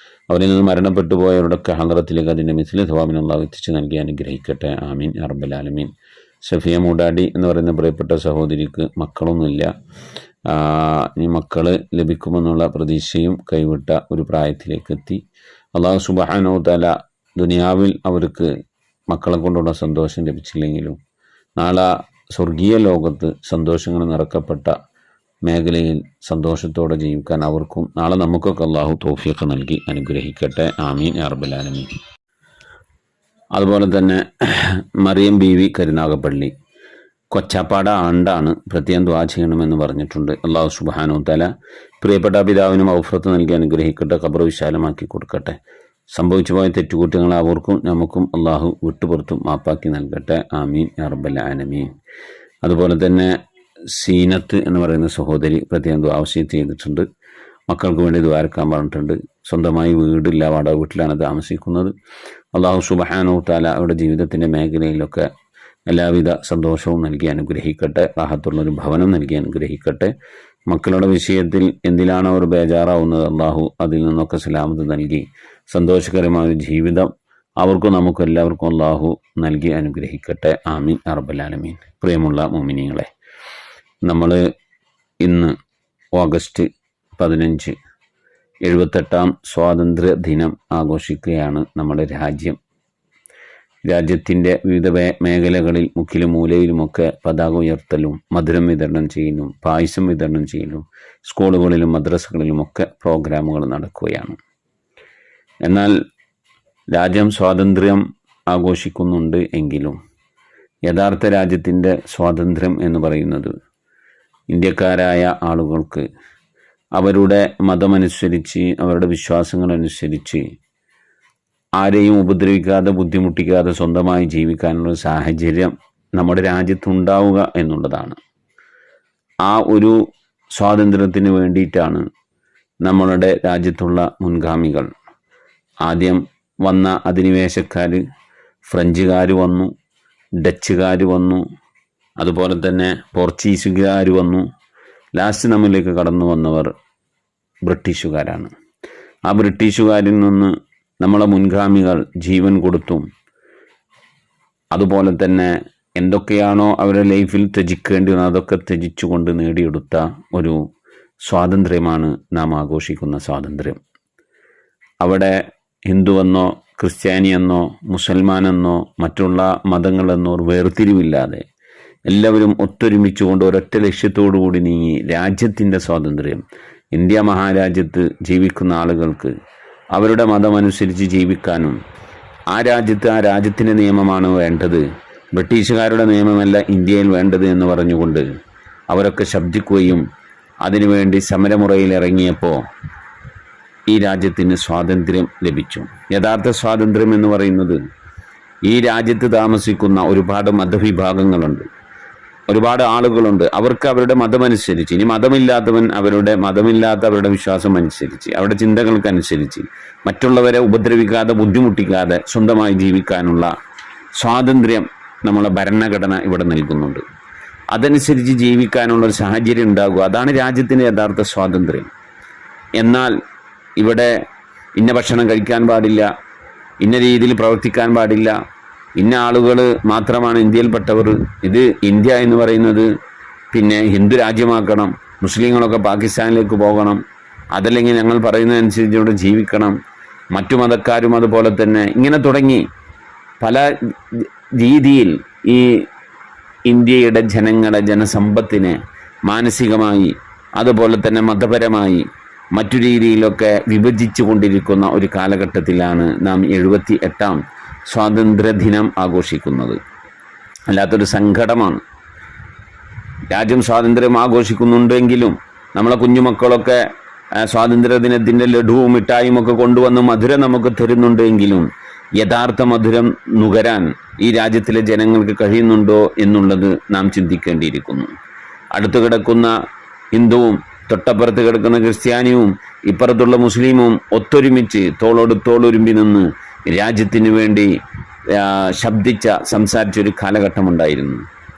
അവരിൽ നിന്ന് മരണപ്പെട്ടു പോയവരുടെയൊക്കെ ഹളറത്തിലേക്ക് അതിൻ്റെ മിസ്ലി ഥവാബിന് അല്ലാഹു എത്തിച്ച് നൽകി അനുഗ്രഹിക്കട്ടെ. ആമീൻ യാ റബ്ബൽ ആലമീൻ. സഫിയ മൂടാടി എന്ന് പറയുന്ന പ്രിയപ്പെട്ട സഹോദരിക്ക് മക്കളൊന്നുമില്ല. ഇനി മക്കൾ ലഭിക്കുമെന്നുള്ള പ്രതീക്ഷയും കൈവിട്ട ഒരു പ്രായത്തിലേക്ക് എത്തി. അല്ലാഹു സുബ്ഹാനഹു തആല ദുനിയാവിൽ അവർക്ക് മക്കളെ കൊണ്ടുള്ള സന്തോഷം ലഭിച്ചില്ലെങ്കിലും നാളെ സ്വർഗീയ ലോകത്ത് സന്തോഷങ്ങൾ നിറക്കപ്പെട്ട മേഖലയിൽ സന്തോഷത്തോടെ ജീവിക്കാൻ അവർക്കും നാളെ നമുക്കൊക്കെ അല്ലാഹു തൗഫീഖ് നൽകി അനുഗ്രഹിക്കട്ടെ. ആമീൻ യാ റബ്ബൽ ആലമീൻ. അതുപോലെ തന്നെ മറിയം ബീവി കരുനാഗപ്പള്ളി കൊച്ചാപ്പാട ആണ്ടാണ്, പ്രത്യേകം ദുആ ചെയ്യണമെന്ന് പറഞ്ഞിട്ടുണ്ട്. അല്ലാഹു സുബ്ഹാനഹു തആല പ്രിയപ്പെട്ട പിതാവിനും മഗ്ഫിറത്ത് നൽകി അനുഗ്രഹിക്കട്ടെ, ഖബർ വിശാലമാക്കി കൊടുക്കട്ടെ. സംഭവിച്ചു പോയ തെറ്റുകുറ്റങ്ങൾ അവർക്കും നമുക്കും അല്ലാഹു വിട്ടുപുറത്തും മാപ്പാക്കി നൽകട്ടെ. ആമീൻ യാ റബ്ബൽ ആലമീൻ. അതുപോലെ തന്നെ സീനത്ത് എന്ന് പറയുന്ന സഹോദരി പ്രത്യേകം ദുആ വസിയത്ത് ചെയ്തിട്ടുണ്ട്. മക്കൾക്ക് വേണ്ടി ദ്വാരക്കാൻ പറഞ്ഞിട്ടുണ്ട്. സ്വന്തമായി വീടില്ല, വാടക വീട്ടിലാണ് താമസിക്കുന്നത്. അല്ലാഹു സുബ്ഹാനഹു തആല അവരുടെ ജീവിതത്തിൻ്റെ മേഖലയിലൊക്കെ എല്ലാവിധ സന്തോഷവും നൽകി അനുഗ്രഹിക്കട്ടെ. റാഹത്തുള്ളൊരു ഭവനം നൽകി അനുഗ്രഹിക്കട്ടെ. മക്കളുടെ വിഷയത്തിൽ എന്തിലാണ് അവർ ബേജാറാവുന്നത്, അല്ലാഹു അതിൽ നിന്നൊക്കെ സലാമത്ത് നൽകി സന്തോഷകരമായ ജീവിതം അവർക്കും നമുക്കും എല്ലാവർക്കും അല്ലാഹു നൽകി അനുഗ്രഹിക്കട്ടെ. ആമീൻ യാ റബ്ബൽ ആലമീൻ. പ്രിയമുള്ള മുഅ്മിനീങ്ങളെ, നമ്മൾ ഇന്ന് ഓഗസ്റ്റ് 15 78ാം സ്വാതന്ത്ര്യ ദിനം ആഘോഷിക്കുകയാണ്. നമ്മുടെ രാജ്യത്തിൻ്റെ വിവിധ മേഖലകളിൽ മുക്കിലും മൂലയിലുമൊക്കെ പതാക ഉയർത്തലും മധുരം വിതരണം ചെയ്യലും പായസം വിതരണം ചെയ്യലും സ്കൂളുകളിലും മദ്രസകളിലുമൊക്കെ പ്രോഗ്രാമുകൾ നടക്കുകയാണ്. എന്നാൽ രാജ്യം സ്വാതന്ത്ര്യം ആഘോഷിക്കുന്നുണ്ട് എങ്കിലും യഥാർത്ഥ രാജ്യത്തിൻ്റെ സ്വാതന്ത്ര്യം എന്ന് പറയുന്നത് ഇന്ത്യക്കാരായ ആളുകൾക്ക് അവരുടെ മതമനുസരിച്ച് അവരുടെ വിശ്വാസങ്ങളനുസരിച്ച് ആരെയും ഉപദ്രവിക്കാതെ ബുദ്ധിമുട്ടിക്കാതെ സ്വന്തമായി ജീവിക്കാനുള്ള സാഹചര്യം നമ്മുടെ രാജ്യത്തുണ്ടാവുക എന്നുള്ളതാണ്. ആ ഒരു സ്വാതന്ത്ര്യത്തിന് വേണ്ടിയിട്ടാണ് നമ്മളുടെ രാജ്യത്തുള്ള മുൻഗാമികൾ, ആദ്യം വന്ന അധിനിവേശക്കാർ, ഫ്രഞ്ചുകാർ വന്നു, ഡച്ചുകാർ വന്നു, അതുപോലെ തന്നെ പോർച്ചുഗീസുകാർ വന്നു, ലാസ്റ്റ് നമ്മിലേക്ക് കടന്നു വന്നവർ ബ്രിട്ടീഷുകാരാണ്. ആ ബ്രിട്ടീഷുകാരിൽ നിന്ന് നമ്മളെ മുൻഗാമികൾ ജീവൻ കൊടുത്തും അതുപോലെ തന്നെ എന്തൊക്കെയാണോ അവരുടെ ലൈഫിൽ ത്യജിക്കേണ്ടി വന്നത് അതൊക്കെ ത്യജിച്ചുകൊണ്ട് നേടിയെടുത്ത ഒരു സ്വാതന്ത്ര്യമാണ് നാം ആഘോഷിക്കുന്ന സ്വാതന്ത്ര്യം. അവിടെ ഹിന്ദുവെന്നോ ക്രിസ്ത്യാനിയെന്നോ മുസൽമാനെന്നോ മറ്റുള്ള മതങ്ങളെന്നോ വേർതിരിവില്ലാതെ എല്ലാവരും ഒത്തൊരുമിച്ചുകൊണ്ട് ഒരൊറ്റ ലക്ഷ്യത്തോടു കൂടി നീങ്ങി രാജ്യത്തിൻ്റെ സ്വാതന്ത്ര്യം, ഇന്ത്യ മഹാരാജ്യത്ത് ജീവിക്കുന്ന ആളുകൾക്ക് അവരുടെ മതമനുസരിച്ച് ജീവിക്കാനും ആ രാജ്യത്തിൻ്റെ നിയമമാണ് വേണ്ടത്, ബ്രിട്ടീഷുകാരുടെ നിയമമല്ല ഇന്ത്യയിൽ വേണ്ടത് എന്ന് പറഞ്ഞുകൊണ്ട് അവരൊക്കെ ശബ്ദിക്കുകയും അതിനുവേണ്ടി സമരമുറയിൽ ഇറങ്ങിയപ്പോൾ ഈ രാജ്യത്തിന് സ്വാതന്ത്ര്യം ലഭിച്ചു. യഥാർത്ഥ സ്വാതന്ത്ര്യം എന്ന് പറയുന്നത് ഈ രാജ്യത്ത് താമസിക്കുന്ന ഒരുപാട് മതവിഭാഗങ്ങളുണ്ട്, ഒരുപാട് ആളുകളുണ്ട്. അവർക്ക് അവരുടെ മതമനുസരിച്ച്, ഇനി മതമില്ലാത്തവൻ അവരുടെ വിശ്വാസം അനുസരിച്ച്, അവരുടെ ചിന്തകൾക്കനുസരിച്ച് മറ്റുള്ളവരെ ഉപദ്രവിക്കാതെ ബുദ്ധിമുട്ടിക്കാതെ സ്വന്തമായി ജീവിക്കാനുള്ള സ്വാതന്ത്ര്യം നമ്മളെ ഭരണഘടന ഇവിടെ നൽകുന്നുണ്ട്. അതനുസരിച്ച് ജീവിക്കാനുള്ള ഒരു സാഹചര്യം ഉണ്ടാകുക, അതാണ് രാജ്യത്തിൻ്റെ യഥാർത്ഥ സ്വാതന്ത്ര്യം. എന്നാൽ ഇവിടെ ഇന്ന ഭക്ഷണം കഴിക്കാൻ പാടില്ല, ഇന്ന രീതിയിൽ പ്രവർത്തിക്കാൻ പാടില്ല, ഇന്ന ആളുകൾ മാത്രമാണ് ഇന്ത്യയിൽപ്പെട്ടവർ, ഇത് ഇന്ത്യ എന്ന് പറയുന്നത് പിന്നെ ഹിന്ദു രാജ്യമാക്കണം, മുസ്ലിങ്ങളൊക്കെ പാകിസ്ഥാനിലേക്ക് പോകണം, അതല്ലെങ്കിൽ ഞങ്ങൾ പറയുന്നതനുസരിച്ച് ഇവിടെ ജീവിക്കണം, മറ്റു മതക്കാരും അതുപോലെ തന്നെ, ഇങ്ങനെ തുടങ്ങി പല രീതിയിൽ ഈ ഇന്ത്യയുടെ ജനസമ്പത്തിനെ മാനസികമായി അതുപോലെ തന്നെ മതപരമായി മറ്റു രീതിയിലൊക്കെ വിഭജിച്ചു കൊണ്ടിരിക്കുന്ന ഒരു കാലഘട്ടത്തിലാണ് നാം 78ാം സ്വാതന്ത്ര്യദിനം ആഘോഷിക്കുന്നത്. അല്ലാത്തൊരു സങ്കടമാണ്. രാജ്യം സ്വാതന്ത്ര്യം ആഘോഷിക്കുന്നുണ്ടെങ്കിലും നമ്മളെ കുഞ്ഞുമക്കളൊക്കെ സ്വാതന്ത്ര്യദിനത്തിൻ്റെ ലഡുവും മിഠായും ഒക്കെ കൊണ്ടുവന്ന് മധുരം നമുക്ക് തരുന്നുണ്ടെങ്കിലും യഥാർത്ഥ മധുരം നുകരാൻ ഈ രാജ്യത്തിലെ ജനങ്ങൾക്ക് കഴിയുന്നുണ്ടോ എന്നുള്ളത് നാം ചിന്തിക്കേണ്ടിയിരിക്കുന്നു. അടുത്ത് കിടക്കുന്ന ഹിന്ദുവും തൊട്ടപ്പുറത്ത് കിടക്കുന്ന ക്രിസ്ത്യാനിയും ഇപ്പുറത്തുള്ള മുസ്ലിമും ഒത്തൊരുമിച്ച് തോളോട് തോളുരുമ്പി നിന്ന് രാജ്യത്തിന് വേണ്ടി സംസാരിച്ചൊരു കാലഘട്ടമുണ്ടായിരുന്നു.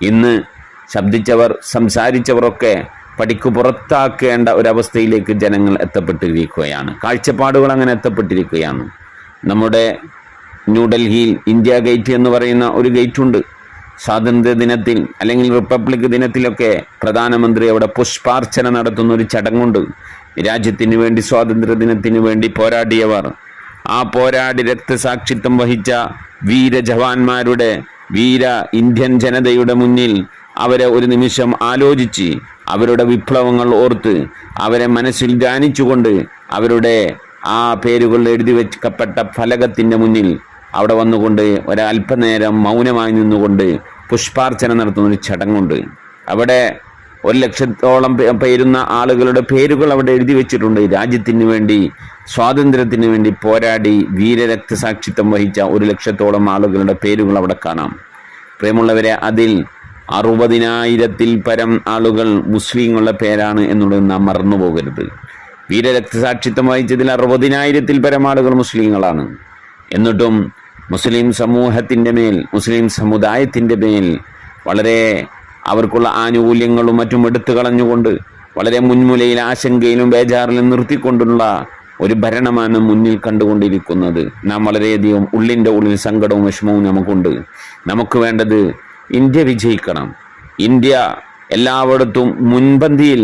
ഇന്ന് സംസാരിച്ചവരൊക്കെ പടിക്ക് പുറത്താക്കേണ്ട ഒരവസ്ഥയിലേക്ക് ജനങ്ങൾ എത്തപ്പെട്ടിരിക്കുകയാണ്. കാഴ്ചപ്പാടുകൾ അങ്ങനെ എത്തപ്പെട്ടിരിക്കുകയാണ്. നമ്മുടെ ന്യൂഡൽഹിയിൽ ഇന്ത്യ ഗേറ്റ് എന്ന് പറയുന്ന ഒരു ഗേറ്റുണ്ട്. സ്വാതന്ത്ര്യ ദിനത്തിൽ അല്ലെങ്കിൽ റിപ്പബ്ലിക് ദിനത്തിലൊക്കെ പ്രധാനമന്ത്രി അവിടെ പുഷ്പാർച്ചന നടത്തുന്ന ഒരു ചടങ്ങുണ്ട്. രാജ്യത്തിന് വേണ്ടി സ്വാതന്ത്ര്യ ദിനത്തിന് വേണ്ടി പോരാടിയവർ, ആ പോരാടി രക്തസാക്ഷിത്വം വഹിച്ച വീര ജവാന്മാരുടെ, വീര ഇന്ത്യൻ ജനതയുടെ മുന്നിൽ അവരെ ഒരു നിമിഷം ആലോചിച്ച് അവരുടെ വിപ്ലവങ്ങൾ ഓർത്ത് അവരെ മനസ്സിൽ ധ്യാനിച്ചുകൊണ്ട് അവരുടെ ആ പേരുകൾ എഴുതി വെക്കപ്പെട്ട ഫലകത്തിൻ്റെ മുന്നിൽ അവിടെ വന്നുകൊണ്ട് ഒരല്പനേരം മൗനമായി നിന്നുകൊണ്ട് പുഷ്പാർച്ചന നടത്തുന്ന ഒരു ചടങ്ങുണ്ട്. അവിടെ 100,000-ഓളം പേരുന്ന ആളുകളുടെ പേരുകൾ അവിടെ എഴുതി വെച്ചിട്ടുണ്ട്. രാജ്യത്തിന് വേണ്ടി, സ്വാതന്ത്ര്യത്തിന് വേണ്ടി പോരാടി വീരരക്തസാക്ഷിത്വം വഹിച്ച 100,000-ഓളം ആളുകളുടെ പേരുകൾ അവിടെ കാണാം. പ്രിയമുള്ളവരെ, അതിൽ 60,000-ൽ പരം ആളുകൾ മുസ്ലിങ്ങളുടെ പേരാണ് എന്നുള്ളത് നാം മറന്നു പോകരുത്. വീരരക്തസാക്ഷിത്വം വഹിച്ചതിൽ 60,000-ൽ പരം ആളുകൾ മുസ്ലിങ്ങളാണ്. എന്നിട്ടും മുസ്ലിം സമൂഹത്തിൻ്റെ മേൽ, മുസ്ലിം സമുദായത്തിൻ്റെ മേൽ വളരെ അവർക്കുള്ള ആനുകൂല്യങ്ങളും മറ്റും എടുത്തു കളഞ്ഞുകൊണ്ട് വളരെ മുൻമുലയിൽ ആശങ്കയിലും ബേജാറിലും നിർത്തിക്കൊണ്ടുള്ള ഒരു ഭരണമാണ് മുന്നിൽ കണ്ടുകൊണ്ടിരിക്കുന്നത്. നാം വളരെയധികം ഉള്ളിൻ്റെ ഉള്ളിൽ സങ്കടവും വിഷമവും നമുക്കുണ്ട്. നമുക്ക് വേണ്ടത് ഇന്ത്യ വിജയിക്കണം. ഇന്ത്യ എല്ലായിടത്തും മുൻപന്തിയിൽ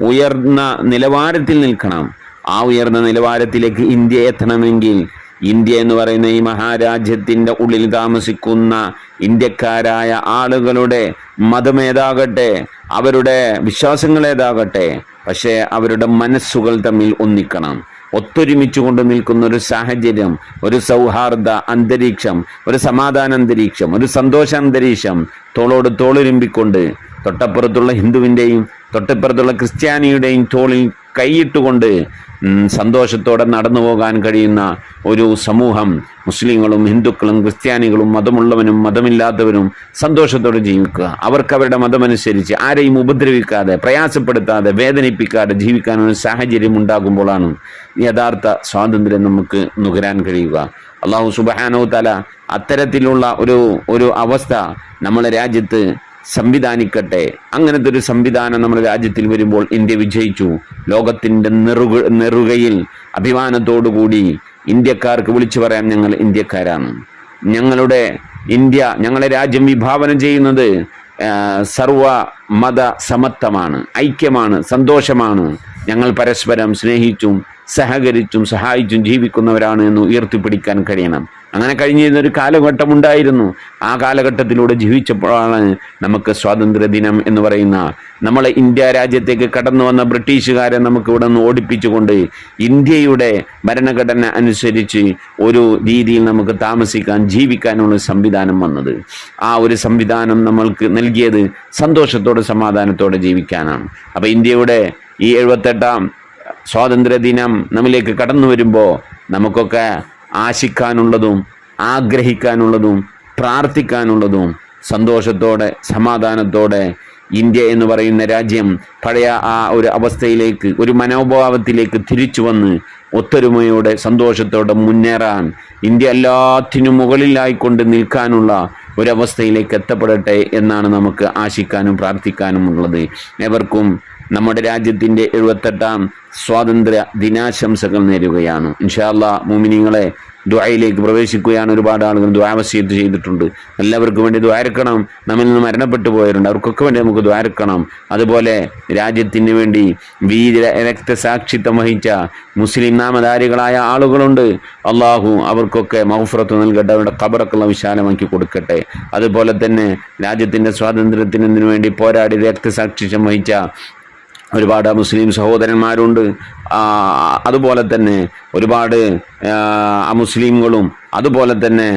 ഉയർന്ന നിലവാരത്തിൽ നിൽക്കണം. ആ ഉയർന്ന നിലവാരത്തിലേക്ക് ഇന്ത്യ എത്തണമെങ്കിൽ ഇന്ത്യ എന്ന് പറയുന്ന ഈ മഹാരാജ്യത്തിൻ്റെ ഉള്ളിൽ താമസിക്കുന്ന ഇന്ത്യക്കാരായ ആളുകളുടെ മതമേതാകട്ടെ, അവരുടെ വിശ്വാസങ്ങളേതാകട്ടെ, പക്ഷേ അവരുടെ മനസ്സുകൾ തമ്മിൽ ഒന്നിക്കണം. ഒത്തൊരുമിച്ചു കൊണ്ട് നിൽക്കുന്ന ഒരു സാഹചര്യം, ഒരു സൗഹാർദ്ദ അന്തരീക്ഷം, ഒരു സമാധാന അന്തരീക്ഷം, ഒരു സന്തോഷ അന്തരീക്ഷം തോളോട് തോളുരുമ്പിക്കൊണ്ട് തൊട്ടപ്പുറത്തുള്ള ഹിന്ദുവിൻ്റെയും തൊട്ടപ്പുറത്തുള്ള ക്രിസ്ത്യാനിയുടെയും തോളിൽ കൈയിട്ടുകൊണ്ട് സന്തോഷത്തോടെ നടന്നു പോകാൻ കഴിയുന്ന ഒരു സമൂഹം, മുസ്ലിങ്ങളും ഹിന്ദുക്കളും ക്രിസ്ത്യാനികളും മതമുള്ളവനും മതമില്ലാത്തവരും സന്തോഷത്തോടെ ജീവിക്കുക. അവർക്ക് അവരുടെ മതമനുസരിച്ച് ആരെയും ഉപദ്രവിക്കാതെ, പ്രയാസപ്പെടുത്താതെ, വേദനിപ്പിക്കാതെ ജീവിക്കാനൊരു സാഹചര്യം ഉണ്ടാകുമ്പോഴാണ് യഥാർത്ഥ സ്വാതന്ത്ര്യം നമുക്ക് നുകരാൻ കഴിയുക. അള്ളാഹു സുബ്ഹാനഹു തആല അത്തരത്തിലുള്ള ഒരു അവസ്ഥ നമ്മുടെ രാജ്യത്ത് സംവിധാനിക്കട്ടെ. അങ്ങനത്തെ ഒരു സംവിധാനം നമ്മുടെ രാജ്യത്തിൽ വരുമ്പോൾ ഇന്ത്യ വിജയിച്ചു. ലോകത്തിൻ്റെ നെറുകയിൽ അഭിമാനത്തോടുകൂടി ഇന്ത്യക്കാർക്ക് വിളിച്ചു പറയാം, ഞങ്ങൾ ഇന്ത്യക്കാരാണ്. ഞങ്ങളുടെ രാജ്യം വിഭാവനം ചെയ്യുന്നത് സർവ മത സമത്വമാണ്, ഐക്യമാണ്, സന്തോഷമാണ്. ഞങ്ങൾ പരസ്പരം സ്നേഹിച്ചും സഹകരിച്ചും സഹായിച്ചും ജീവിക്കുന്നവരാണ് എന്ന് ഉയർത്തിപ്പിടിക്കാൻ കഴിയണം. അങ്ങനെ കഴിഞ്ഞിരുന്നൊരു കാലഘട്ടം ഉണ്ടായിരുന്നു. ആ കാലഘട്ടത്തിലൂടെ ജീവിച്ചപ്പോഴാണ് നമുക്ക് സ്വാതന്ത്ര്യ ദിനം എന്ന് പറയുന്ന, നമ്മളെ ഇന്ത്യ രാജ്യത്തേക്ക് കടന്നു വന്ന ബ്രിട്ടീഷുകാരെ നമുക്ക് ഇവിടെ നിന്ന് ഓടിപ്പിച്ചുകൊണ്ട് ഇന്ത്യയുടെ ഭരണഘടന അനുസരിച്ച് ഒരു രീതിയിൽ നമുക്ക് താമസിക്കാൻ, ജീവിക്കാനുള്ള സംവിധാനം വന്നത്. ആ ഒരു സംവിധാനം നമ്മൾക്ക് നൽകിയത് സന്തോഷത്തോടെ സമാധാനത്തോടെ ജീവിക്കാനാണ്. അപ്പം ഇന്ത്യയുടെ ഈ 78ാം സ്വാതന്ത്ര്യ ദിനം നമ്മിലേക്ക് കടന്നു വരുമ്പോൾ നമുക്കൊക്കെ ആശിക്കാനുള്ളതും ആഗ്രഹിക്കാനുള്ളതും പ്രാർത്ഥിക്കാനുള്ളതും സന്തോഷത്തോടെ സമാധാനത്തോടെ ഇന്ത്യ എന്ന് പറയുന്ന രാജ്യം പഴയ ആ ഒരു അവസ്ഥയിലേക്ക്, ഒരു മനോഭാവത്തിലേക്ക് തിരിച്ചു വന്ന് ഒത്തൊരുമയോടെ സന്തോഷത്തോടെ മുന്നേറാൻ, ഇന്ത്യ എല്ലാത്തിനും മുകളിലായിക്കൊണ്ട് നിൽക്കാനുള്ള ഒരവസ്ഥയിലേക്ക് എത്തപ്പെടട്ടെ എന്നാണ് നമുക്ക് ആശിക്കാനും പ്രാർത്ഥിക്കാനും ഉള്ളത്. ഏവർക്കും നമ്മുടെ രാജ്യത്തിൻ്റെ 78ാം സ്വാതന്ത്ര്യ ദിനാശംസകൾ നേരുകയാണ്. ഇൻഷാ അല്ലാഹ് മുഅ്മിനീങ്ങളെ, ദുആയിലേക്ക് പ്രവേശിക്കുകയാണ്. ഒരുപാട് ആളുകൾ ദുആ വസിയത്ത് ചെയ്തിട്ടുണ്ട്. എല്ലാവർക്കും വേണ്ടി ദുആർക്കണം. നമ്മിൽ നിന്ന് മരണപ്പെട്ടു പോയവരുണ്ട്, അവർക്കൊക്കെ വേണ്ടി നമുക്ക് ദുആർക്കണം. അതുപോലെ രാജ്യത്തിന് വേണ്ടി രക്തസാക്ഷിത്വം വഹിച്ച മുസ്ലിം നാമധാരികളായ ആളുകളുണ്ട്. അള്ളാഹു അവർക്കൊക്കെ മഗ്ഫിറത്ത് നൽകട്ടെ, അവരുടെ ഖബറൊക്കെ വിശാലമാക്കി കൊടുക്കട്ടെ. അതുപോലെ തന്നെ രാജ്യത്തിൻ്റെ സ്വാതന്ത്ര്യത്തിന് വേണ്ടി പോരാടി രക്തസാക്ഷിത്വം വഹിച്ച ഒരുപാട് മുസ്ലിം സഹോദരന്മാരുണ്ട്. അതുപോലെ തന്നെ ഒരുപാട് അമുസ്ലിങ്ങളും അതുപോലെ തന്നെ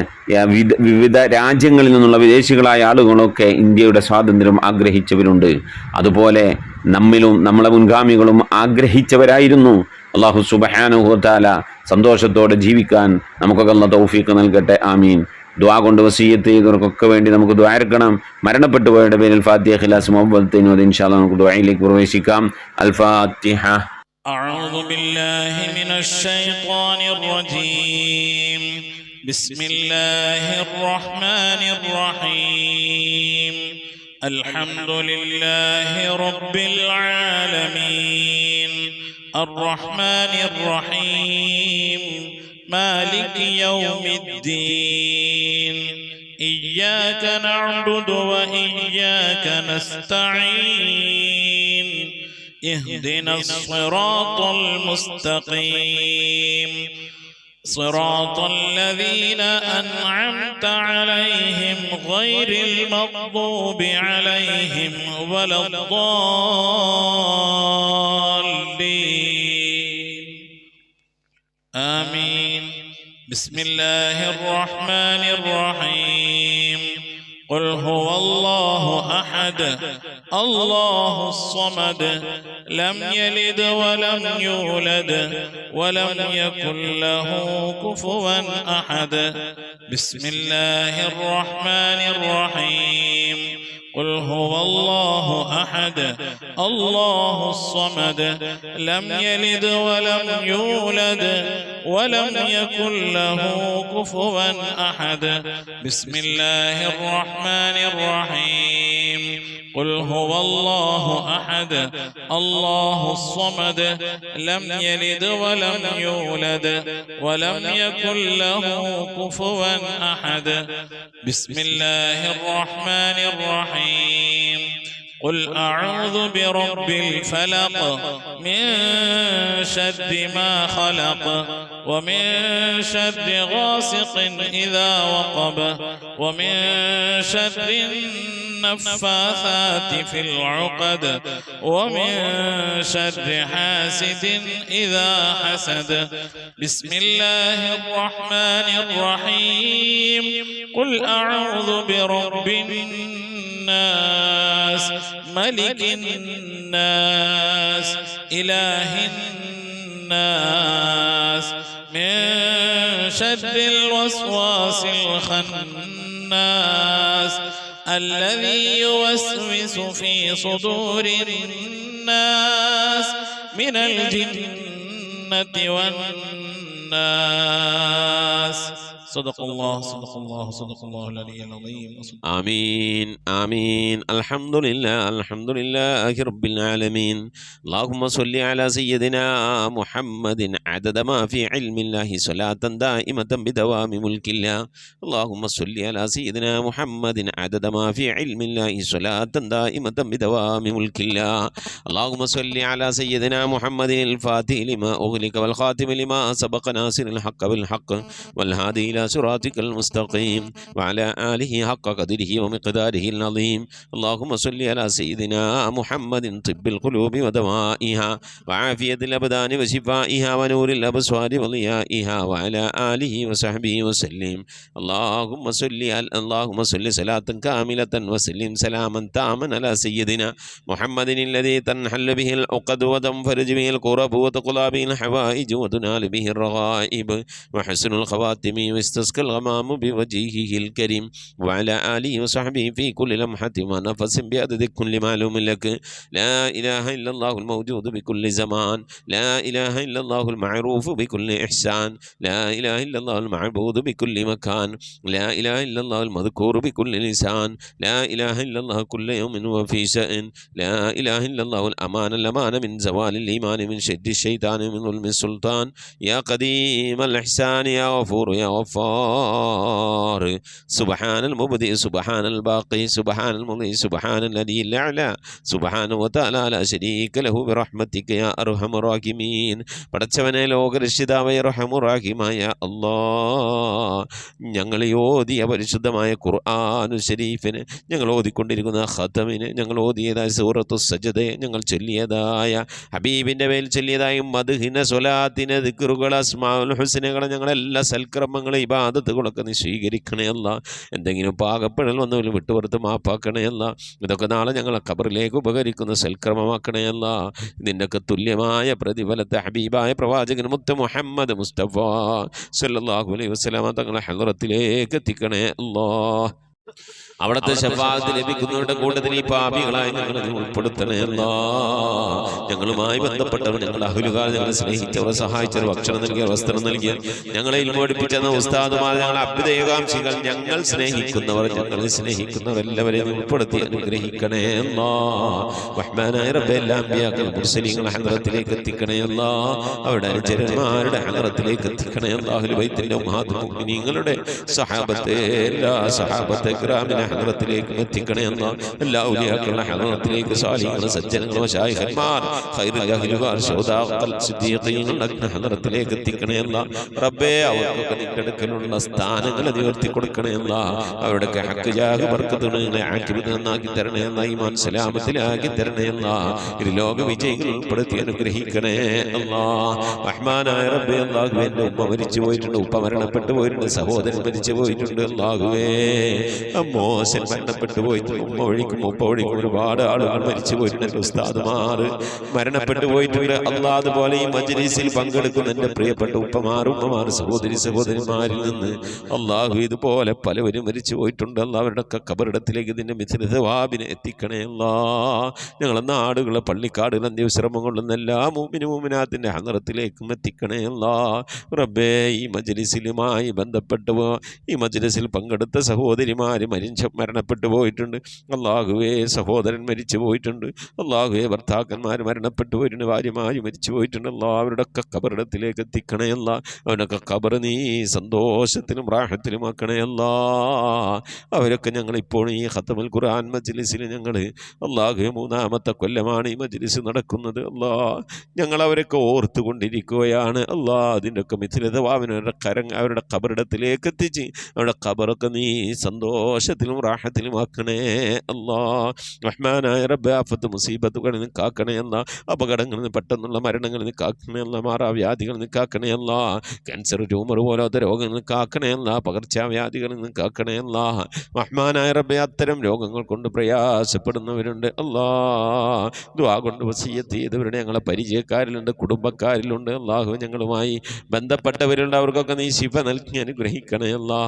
വിവിധ രാജ്യങ്ങളിൽ നിന്നുള്ള വിദേശികളായ ആളുകളൊക്കെ ഇന്ത്യയുടെ സ്വാതന്ത്ര്യം ആഗ്രഹിച്ചവരുണ്ട്. അതുപോലെ നമ്മിലും നമ്മളെ മുൻഗാമികളും ആഗ്രഹിച്ചവരായിരുന്നു. അല്ലാഹു സുബ്ഹാനഹു വ തആല സന്തോഷത്തോടെ ജീവിക്കാൻ നമുക്കൊക്കെ അല്ലാഹു തൗഫീഖ് നൽകട്ടെ. ആമീൻ. ദുആ കൊണ്ട് വസിയത്ത് ചെയ്തവർക്കൊക്കെ വേണ്ടി നമുക്ക് ദുആർക്കണം. മരണപ്പെട്ടു പോയവരുടെ പേരിൽ ഫാത്തിഹ, ഖിലാസ്, മുഹബ്ബത്തിന് വേണ്ടി ഇൻഷാ അല്ലാഹ് നമുക്ക് ദുആയിലേക്ക് പ്രവേശിക്കാം. അൽ ഫാത്തിഹ. അഊദു ബില്ലാഹി മിനശ് ശൈത്വാനിർ റജീം. ബിസ്മില്ലാഹിർ റഹ്മാനിർ റഹീം. അൽഹംദുലില്ലാഹി റബ്ബിൽ ആലമീൻ. അർറഹ്മാനിർ റഹീം. مالك يوم الدين. إياك نعبد وإياك نستعين. اهدنا الصراط المستقيم. صراط الذين أنعمت عليهم غير المغضوب عليهم ولا الضالين. آمين. بسم الله الرحمن الرحيم. قل هو الله أحد الله الصمد لم يلد ولم يولد ولم يكن له كفوا أحد. بسم الله الرحمن الرحيم. قل هو الله أحد الله الصمد لم يلد ولم يولد ولم يكن له كفوا أحد. بسم الله الرحمن الرحيم. قل هو الله أحد الله الصمد لم يلد ولم يولد ولم يكن له كفوا أحد. بسم الله الرحمن الرحيم. قل أعوذ برب الفلق من شر ما خلق ومن شر غاسق إذا وقب ومن شر النفاثات في العقد ومن شر حاسد إذا حسد. بسم الله الرحمن الرحيم. قل أعوذ برب الناس ملك الناس إله الناس من شر الوسواس الخناس الذي يوسوس في صدور الناس من الجنة والناس. صدق الله صدق الله صدق الله العلي العظيم. آمين آمين. الحمد لله رب العالمين. اللهم صل على سيدنا محمد عدد ما في علم الله صلاة دائمة بدوام ملك الله. اللهم صل على سيدنا محمد عدد ما في علم الله صلاة دائمة بدوام ملك الله. اللهم صل على سيدنا محمد الفاتح لما أغلق والخاتم لما سبق ناصر الحق بالحق والهادي إلى صراطك المستقيم وعلى آله حق قدره ومقداره العظيم. اللهم صل على سيدنا محمد طب القلوب ودوائها وعافية الأبدان وشفائها ونور الأبصار وضيائها وعلى آله وصحبه وسلم. اللهم صل صلاة كاملة وسلم سلاما تاما على سيدنا محمد الذي تنحل به العقد وتنفرج به الكرب وتقضى به الحوائج وتنال به الرغائب وحسن الخواتم واستسقى الغمام بوجهه الكريم وعلى آله وصحبه في كل لمحة ونفس بعدد كل معلوم لك. لا إله إلا الله الموجود بكل زمان، لا إله إلا الله المعروف بكل إحسان، لا إله إلا الله المعبود بكل مكان، لا إله إلا الله المذكور بكل لسان، لا إله إلا الله كل يوم وفي شأن، لا إله إلا الله الأمان من زوال الإيمان من شد الشيطان من ظلم السلطان. يا قديم الإحسان يا غفور يا غفار. سبحان المبدئ سبحان الباقي سبحان المضي سبحان الذي الأعلى سبحانه وتعالى لا شريك له برحمتك يا أرحم الراحمين. പടച്ചവനെ ലോകരക്ഷിതാവായ റഹ്മാനുറഹീമായ അല്ലാഹ്, ഞങ്ങൾ ഓതിയ പരിശുദ്ധമായ ഖുർആനുൽ ശരീഫിനെ, ഞങ്ങൾ ഓതിക്കൊണ്ടിരിക്കുന്ന ഖതമിനെ, ഞങ്ങൾ ഓതിയതായ സൂറത്തു സജദയെ, ഞങ്ങൾ ചൊല്ലിയതായ ഹബീബിൻ്റെ മേൽ ചൊല്ലിയതായ മദ്ഹിന സ്വലാത്തിനെ ദിക്റുകൾ അസ്മാഉൽ ഹുസ്നകളെ, ഞങ്ങളെല്ലാ സൽക്രമങ്ങളെ ഇബാദത്തുകളൊക്കെ നീ സ്വീകരിക്കണേ അല്ലാ. എന്തെങ്കിലും പാകപ്പെടൽ വന്നവരും വിട്ടുപുറത്ത് മാപ്പാക്കണേ അല്ലാ. ഇതൊക്കെ നാളെ ഞങ്ങളെ ഖബറിലേക്ക് ഉപകരിക്കുന്ന സൽക്രമമാക്കണേ അല്ലാ. ഇതിൻ്റെയൊക്കെ തുല്യമായ പ്രതിഫലത്തെ ഹബീബായ പ്രവാചകൻ മുത്ത് മുഹമ്മദ് മുസ്തഫ സല്ലല്ലാഹു അലൈഹി വസല്ലമ തങ്ങളെ ഹളറത്തിലേക്ക് എത്തിക്കണേ അല്ലാ. അവിടുത്തെ ശഫാഅത്ത് ലഭിക്കുന്നവരുടെ കൂട്ടത്തിൽ ഈ പാപികളായി ഞങ്ങളെ ഉൾപ്പെടുത്തണേ അല്ലാ. ഞങ്ങളുമായി ബന്ധപ്പെട്ടവർ, ഞങ്ങളുടെ അഹ്ലുകാർ, ഞങ്ങളെ സ്നേഹിച്ചവർ, സഹായിച്ചവർ, ഭക്ഷണം നൽകിയവർ, വസ്ത്രം നൽകിയവർ, ഞങ്ങളെ പഠിപ്പിച്ചെന്ന ഉസ്താദുമാർ, ഞങ്ങളെ അഭ്യുദയകാംക്ഷികൾ, ഞങ്ങൾ സ്നേഹിക്കുന്നവർ, ഞങ്ങളെ സ്നേഹിക്കുന്നവർ എല്ലാവരെയും ഉൾപ്പെടുത്തി അനുഗ്രഹിക്കണേ അല്ലാ. റഹ്മാനായ റബ്ബേ, എല്ലാ അമ്പിയാക്കൾ മുർസലീങ്ങളെ ഹളറത്തിലേക്ക് എത്തിക്കണേ അല്ലാ. അവരുടെ അനുചരന്മാരുടെ ഹളറത്തിലേക്ക് എത്തിക്കണേ അല്ലാ. അഹ്ലു ബൈത്തിന്റെ ഉമ്മഹാത്തുൽ മുഅ്മിനീങ്ങളുടെ സഹാബത്തെ, എല്ലാ സഹാബത്തെ കിറാമിനെ ഹളറത്തിലേക്ക് എത്തിക്കണേ അല്ലാ. എല്ലാ ഔലിയാക്കളുടെ ഹളറത്തിലേക്ക്, സാലിഹീങ്ങൾ, സജ്ജനങ്ങൾ, മശായിഖന്മാർ, ഖൈറുൽ അഹ്ലുകാർ, ശുഹദാക്കൾ, സിദ്ദീഖീങ്ങളുടെ ഹളറത്തിലേക്ക് എത്തിക്കണേ അല്ലാ. റബ്ബേ, അവർക്കൊക്കെ നിന്റെ അടുക്കലുള്ള സ്ഥാനങ്ങൾ നിവർത്തി കൊടുക്കണേ അല്ലാ. അവരുടെ ഹഖ് ജാഹ് ബർക്കത്തുകളെ ആക്കിബത്ത് നന്നാക്കി തരണേ അല്ലാ. ഈമാൻ സലാമത്തിലാക്കി തരണേ അല്ലാ. ഇത് ലോക വിജയികൾ ഉൾപ്പെടുത്തി അനുഗ്രഹിക്കണേ അല്ലാ. റഹ്മാനായ റബ്ബേ, അല്ലാഹുവേ, എൻ്റെ ഉമ്മ മരിച്ചു പോയിട്ടുണ്ട്, ഉപ്പ മരണപ്പെട്ടു പോയിട്ടുണ്ട്, സഹോദരൻ മരിച്ചു പോയിട്ടുണ്ട്. അല്ലാഹുവേ, മോശൻ മരണപ്പെട്ടു പോയിട്ടുണ്ട്, ഉമ്മ വഴിക്കും ഉപ്പ വഴിക്കും ഒരുപാട് ആളുകൾ മരിച്ചു പോയിട്ടുണ്ട്, ഉസ്താദുമാർ മരണപ്പെട്ടു പോയിട്ടുണ്ട്. അല്ലാ, അതുപോലെ ഈ മജ്‌ലിസിൽ പങ്കെടുക്കുന്ന എൻ്റെ പ്രിയപ്പെട്ട ഉപ്പമാർ, ഉമ്മമാർ, സഹോദരന്മാരിൽ നിന്ന് അല്ലാഹു ഇതുപോലെ പലവരും മരിച്ചു പോയിട്ടുണ്ട്. അല്ലാ, അവരുടെയൊക്കെ ഖബറിടത്തിലേക്ക് ഇതിൻ്റെ മിഥ്ല സവാബിനെ എത്തിക്കണേ അല്ലാ. ഞങ്ങളെ നാടുകളെ, പള്ളിക്കാടുകൾ, അന്ത്യവിശ്രമം കൊള്ളുന്ന എല്ലാ മുഅ്മിനും മുഅ്മിനാത്തിൻ്റെ ഹളറത്തിലേക്കും എത്തിക്കണേ അല്ലാ. റബ്ബേ, ഈ മജ്‌ലിസിലുമായി ബന്ധപ്പെട്ടു ഈ മജ്‌ലിസിൽ പങ്കെടുത്ത സഹോദരിമാർ മരണപ്പെട്ടു പോയിട്ടുണ്ട്. അല്ലാഹുവേ, സഹോദരൻ മരിച്ചു പോയിട്ടുണ്ട്. അല്ലാഹുവേ, ഭർത്താക്കന്മാർ മരണപ്പെട്ടു പോയിട്ടുണ്ട്, ഭാര്യമാര് മരിച്ചു പോയിട്ടുണ്ട്. അല്ലാ, അവരുടെയൊക്കെ ഖബറിടത്തിലേക്ക് എത്തിക്കണേ അല്ലാ. അവരുടെയൊക്കെ ഖബർ നീ സന്തോഷത്തിലും റാഹത്തിലും ആക്കണേ അല്ലാ. അവരൊക്കെ ഞങ്ങളിപ്പോൾ ഈ ഖത്മുൽ ഖുർആൻ മജ്‌ലിസിൽ ഞങ്ങൾ അല്ലാഹുവേ 3-ാമത്തെ കൊല്ലമാണ് ഈ മജ്‌ലിസ് നടക്കുന്നത്. അല്ലാ, ഞങ്ങൾ അവരൊക്കെ ഓർത്തുകൊണ്ടിരിക്കുകയാണ്. അല്ലാ, അതിൻ്റെയൊക്കെ മിഥിലതവാവിന് അവരുടെ ഖബറിടത്തിലേക്ക് എത്തിച്ച് അവരുടെ ഖബറൊക്കെ നീ സന്തോഷം സന്തോഷത്തിലും റാഹത്തിലും ആക്കണേ അല്ലാ. റഹ്മാനായ റബ്ബേ, ആഫത്ത് മുസീബത്തുകളിൽ നിന്ന് കാക്കണേ അല്ലാ. അപകടങ്ങളിൽ നിന്ന്, പെട്ടെന്നുള്ള മരണങ്ങളിൽ നിന്ന് കാക്കണേ അല്ലാ. മാറാവ്യാധികളിൽ നിന്ന് കാക്കണേ അല്ലാ. ക്യാൻസർ, ട്യൂമർ പോലത്തെ രോഗങ്ങളിൽ നിന്ന് കാക്കണേ അല്ലാ. പകർച്ചവ്യാധികളിൽ നിന്ന് കാക്കണേ അല്ലാ. റഹ്മാനായ റബ്ബേ, അത്തരം രോഗങ്ങൾ കൊണ്ട് പ്രയാസപ്പെടുന്നവരുണ്ട് അല്ലാ. ദുആ കൊണ്ട് വസിയ്യത്ത് ചെയ്തവരുടെ ഞങ്ങളെ പരിചയക്കാരിലുണ്ട്, കുടുംബക്കാരിലുണ്ട് അല്ലാഹു. ഞങ്ങളുമായി ബന്ധപ്പെട്ടവരുണ്ട്, അവർക്കൊക്കെ നീ ശിഫ നൽകി അനുഗ്രഹിക്കണേ അല്ലാ.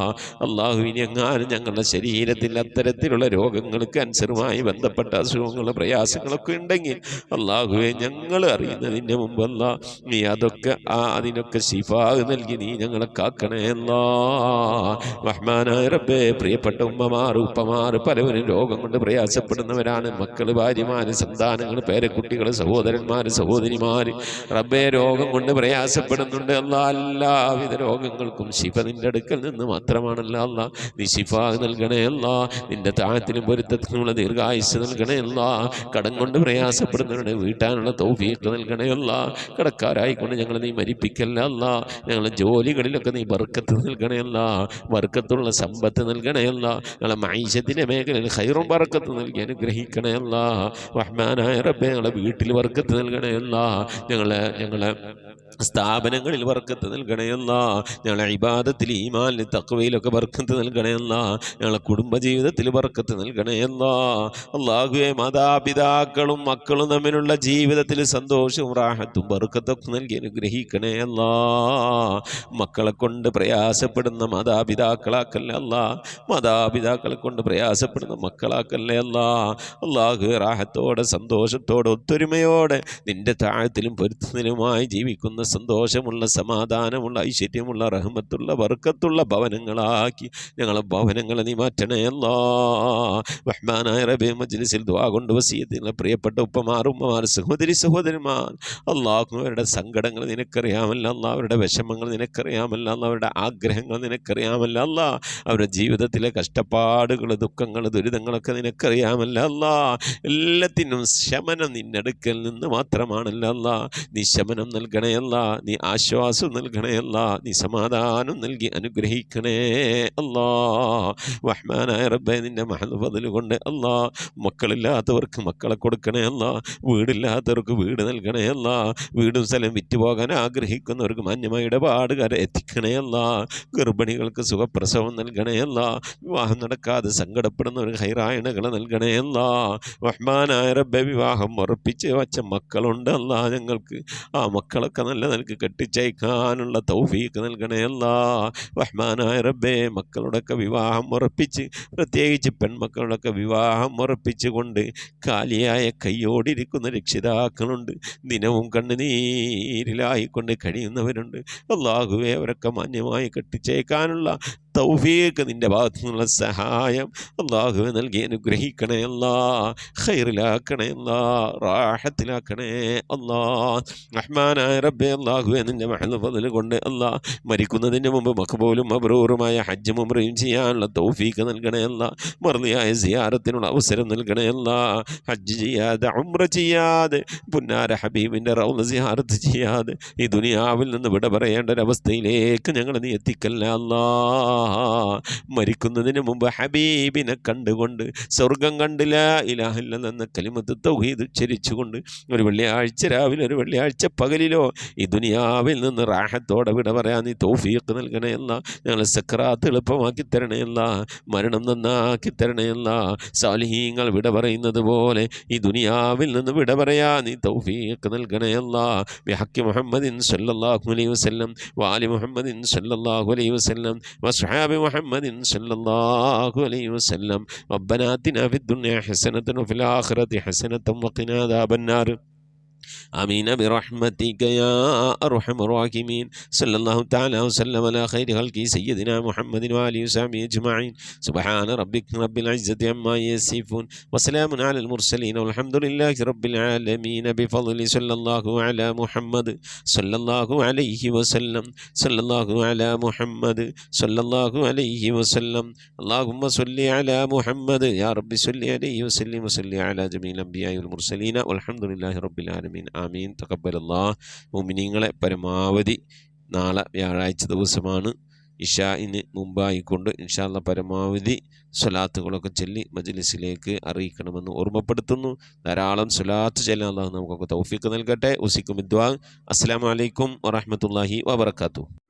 അല്ലാഹു, ഇനി എങ്ങാനും ഞങ്ങളുടെ ശരീരത്തിൽ അത്തരത്തിലുള്ള രോഗങ്ങൾ, ക്യാൻസറുമായി ബന്ധപ്പെട്ട അസുഖങ്ങൾ, പ്രയാസങ്ങളൊക്കെ ഉണ്ടെങ്കിൽ അല്ലാഹുവെ, ഞങ്ങൾ അറിയുന്നതിൻ്റെ മുമ്പല്ല നീ അതൊക്കെ അതിനൊക്കെ ശിഫാ നൽകി നീ ഞങ്ങളെ കാക്കണേ അല്ലാ. റഹ്മാനായ റബ്ബേ, പ്രിയപ്പെട്ട ഉമ്മമാർ, ഉപ്പമാർ പലവരും രോഗം കൊണ്ട് പ്രയാസപ്പെടുന്നവരാണ്. മക്കൾ, ഭാര്യമാര്, സന്താനങ്ങൾ, പേരക്കുട്ടികൾ, സഹോദരന്മാർ, സഹോദരിമാർ റബ്ബേ രോഗം കൊണ്ട് പ്രയാസപ്പെടുന്നുണ്ട് അല്ലാ. എല്ലാവിധ രോഗങ്ങൾക്കും ശിഫ നിന്റെ അടുക്കൽ നിന്ന് മാത്രമാണല്ലോ അല്ലാ. നീ ശിഫ നൽകണേ അല്ലാ. നിന്റെ താഴത്തിനും പൊരുത്തത്തിനുമുള്ള ദീർഘായുസ് നൽകണേ അല്ലാ. കടം കൊണ്ട് പ്രയാസപ്പെടുന്നവരുടെ വീട്ടാനുള്ള തൗഫീഖ് നൽകണേ അല്ലാ. കടക്കാരായിക്കൊണ്ട് ഞങ്ങളെ നീ മരിപ്പിക്കല്ല അല്ലാ. ഞങ്ങളെ ജോലികളിലൊക്കെ നീ ബർക്കത്ത് നൽകണേ അല്ലാ. ബർക്കത്തുള്ള സമ്പത്ത് നൽകണേ അല്ലാ. ഞങ്ങളെ മൈശത്തിൻ്റെ മേഖലയിൽ ഖൈറും ബർക്കത്ത് നൽകി അനുഗ്രഹിക്കണേ അല്ലാ. റഹ്മാനായ റബ്ബേ, ഞങ്ങളെ വീട്ടിൽ ബർക്കത്ത് നൽകണേ അല്ലാ. ഞങ്ങളെ സ്ഥാപനങ്ങളിൽ ബർക്കത്ത് നൽകണയല്ല. ഞങ്ങളെ ഇബാദത്തിൽ, ഈമാനിൽ, തഖ്വയിലൊക്കെ ബർക്കത്ത് നൽകണയല്ല. ഞങ്ങളെ കുടുംബജീവിതത്തിൽ ബർക്കത്ത് നൽകണയല്ല. അല്ലാഹുവേ, മാതാപിതാക്കളും മക്കളും തമ്മിലുള്ള ജീവിതത്തിൽ സന്തോഷവും റാഹത്തും ബർക്കത്തൊക്കെ നൽകി അനുഗ്രഹിക്കണയല്ല. മക്കളെ കൊണ്ട് പ്രയാസപ്പെടുന്ന മാതാപിതാക്കളാക്കല്ലേ അല്ല. മാതാപിതാക്കളെ കൊണ്ട് പ്രയാസപ്പെടുന്ന മക്കളാക്കല്ലേ അല്ല. അല്ലാഹുവേ, റാഹത്തോടെ, സന്തോഷത്തോടെ, ഒത്തൊരുമയോടെ നിന്റെ താഴത്തിലും പൊരുത്തത്തിലുമായി ജീവിക്കുന്ന സന്തോഷമുള്ള, സമാധാനമുള്ള, ഐശ്വര്യമുള്ള, റഹ്മത്തുള്ള, ബർക്കത്തുള്ള ഭവനങ്ങളാക്കി ഞങ്ങളെ ഭവനങ്ങളെ നീ മാറ്റണേ അല്ലാ. റഹ്മാനായ റബ്ബേ, മജ്ലിസിൽ ദുആ കൊണ്ട് വസിയത്ത് പ്രിയപ്പെട്ട ഉപ്പമാർ, ഉമ്മമാർ, സഹോദരി, സഹോദരന്മാർ, അല്ലാഹു, അവരുടെ സങ്കടങ്ങൾ നിനക്കറിയാമല്ലോ അല്ലാ. അവരുടെ വിഷമങ്ങൾ നിനക്കറിയാമല്ലോ അല്ലാ. അവരുടെ ആഗ്രഹങ്ങൾ നിനക്കറിയാമല്ലോ അല്ലാ. അവരുടെ ജീവിതത്തിലെ കഷ്ടപ്പാടുകൾ, ദുഃഖങ്ങൾ, ദുരിതങ്ങളൊക്കെ നിനക്കറിയാമല്ലോ അല്ലാ. എല്ലാത്തിനും ശമനം നിന്നടുക്കൽ നിന്ന് മാത്രമാണല്ലോ അല്ലാ. നീ ശമനം നൽകണേ അല്ലാ. നീ ആശ്വാസം നൽകണേ അല്ലാ. നീ സമാധാനം നൽകി അനുഗ്രഹിക്കണേ അല്ലാ. റഹ്മാനായ റബ്ബേ, നിന്റെ മഹദ് ഫദ്ൽ കൊണ്ട് അല്ലാ, മക്കളില്ലാത്തവർക്ക് മക്കളെ കൊടുക്കണേ അല്ലാ. വീടില്ലാത്തവർക്ക് വീട് നൽകണേ അല്ലാ. വീടും സ്ഥലം വിറ്റുപോകാൻ ആഗ്രഹിക്കുന്നവർക്ക് മാന്യമായ ഇടപാടുകാരെ എത്തിക്കണേ അല്ലാ. ഗർഭിണികൾക്ക് സുഖപ്രസവം നൽകണേ അല്ലാ. വിവാഹം നടക്കാതെ സങ്കടപ്പെടുന്നവർക്ക് ഹൈറായണകളെ നൽകണേ അല്ലാ. റഹ്മാനായ റബ്ബേ, വിവാഹം ഉറപ്പിച്ച് വച്ച മക്കളുണ്ട് അല്ലാ. ഞങ്ങൾക്ക് ആ മക്കളൊക്കെ നല്ല നിലക്ക് കെട്ടിച്ചയക്കാനുള്ള തൗഫീഖ് നൽകണേ അല്ലാ. റഹ്മാനായ റബ്ബേ, മക്കളുടെയൊക്കെ വിവാഹം ഉറപ്പിച്ച്, പ്രത്യേകിച്ച് പെൺമക്കളുടെയൊക്കെ വിവാഹം ഉറപ്പിച്ചുകൊണ്ട് കാലിയായ കൈയോടിരിക്കുന്ന രക്ഷിതാക്കളുണ്ട്. ദിനവും കണ്ണുനീരിലായിക്കൊണ്ട് കഴിയുന്നവരുണ്ട്. അല്ലാഹുവേ, അവരൊക്കെ മാന്യമായി കെട്ടിച്ചയക്കാനുള്ള തൗഫീഖ് നിന്റെ ഭാഗത്തു നിന്നുള്ള സഹായം അല്ലാഹുവേ നൽകി അനുഗ്രഹിക്കണേ അല്ലാ. ഖൈറിലാക്കണേ അല്ലാ. റാഹത്തിലാക്കണേ അല്ലാ. റഹ്മാനായ റബ്ബേ, അല്ലാഹുവേ, നിന്റെ മഹദ് ഫദ്ൽ കൊണ്ട് അല്ലാ, മരിക്കുന്നതിന് മുമ്പ് മഖ്ബൂലും മബ്റൂറുമായ ഹജ്ജും ഉംറയും ചെയ്യാനുള്ള തൗഫീഖ് നൽകണേ അല്ലാ. മർദിയായ സിയാറത്തിനുള്ള അവസരം നൽകണേ അല്ലാ. ഹജ്ജ് ചെയ്യാതെ, ഉംറ ചെയ്യാതെ, പുന്നാര ഹബീബിൻ്റെ റൗള സിയാറത്ത് ചെയ്യാതെ ഈ ദുനിയാവിൽ നിന്ന് വിട പറയേണ്ട ഒരവസ്ഥയിലേക്ക് ഞങ്ങളെ നീ എത്തിക്കല്ല അല്ലാ. മരിക്കുന്നതിന് മുമ്പ് ഹബീബിനെ കണ്ടുകൊണ്ട്, സ്വർഗം കണ്ടില്ല ഇലാഹ ഇല്ലല്ലാഹ് എന്ന കലിമത്ത് തൗഹീദ് ഉച്ചരിച്ചുകൊണ്ട് ഒരു വെള്ളിയാഴ്ച രാവിലെ, ഒരു വെള്ളിയാഴ്ച പകലിലോ ഈ ദുനിയാവിൽ നിന്ന് റാഹത്തോടെ വിട പറയാൻ നീ തൗഫീഖ് നൽകണേ അല്ലാ. ഞങ്ങളെ സക്രാത്ത് എളുപ്പമാക്കി തരണേ അല്ലാ. മരണം നന്നാക്കി തരണേ അല്ലാ. സാലിഹീങ്ങൾ വിട പറയുന്നത് പോലെ ഈ ദുനിയാവിൽ നിന്ന് വിട പറയാൻ നീ തൗഫീഖ് നൽകണേ അല്ലാ. ബിഹഖി മുഹമ്മദിൻ സല്ലല്ലാഹു അലൈഹി വസല്ലം വആലി മുഹമ്മദിൻ സല്ലല്ലാഹു അലൈഹി വസല്ലം വസ്ഹാബി മുഹമ്മദിൻ സല്ലല്ലാഹു അലൈഹി വസല്ലം. റബ്ബനാ ആതിനാ ഫിദ്ദുനിയ ഹസനതൻ വഫിൽ ആഖിറതി ഹസനതൻ വഖിനാ അദാബന്നാർ. آمين برحمتك يا أرحم الراحمين. صلى الله تعالى وسلم على خير خلقه سيدنا محمد وآله وصحبه أجمعين. سبحان ربك رب العزة عما يصفون وسلام على المرسلين والحمد لله رب العالمين. بفضل صلى الله على محمد صلى الله عليه وسلم. صلى الله على محمد صلى الله عليه وسلم. اللهم صل على محمد يا رب صل عليه وسلم وصل على جميع الأنبياء والمرسلين والحمد لله رب العالمين. ആമീൻ. തഖബ്ബലല്ലാഹ്. മുഅ്മിനീങ്ങളെ, പരമാവധി നാളെ വ്യാഴാഴ്ച ദിവസമാണ്. ഇശാഇന് മുമ്പായിക്കൊണ്ട് ഇൻഷാ അല്ലാഹ് പരമാവധി സ്വലാത്തുകളൊക്കെ ചൊല്ലി മജ്ലിസിലേക്ക് അറിയിക്കണമെന്ന് ഓർമ്മപ്പെടുത്തുന്നു. ധാരാളം സ്വലാത്ത് ചൊല്ലാൻ അല്ലാഹു നമുക്കൊക്കെ തൗഫീഖ് നൽകട്ടെ. ഉസിക്കും ദുആ. അസ്സലാമു അലൈക്കും വറഹ്മത്തുള്ളാഹി വബറകാതുഹു.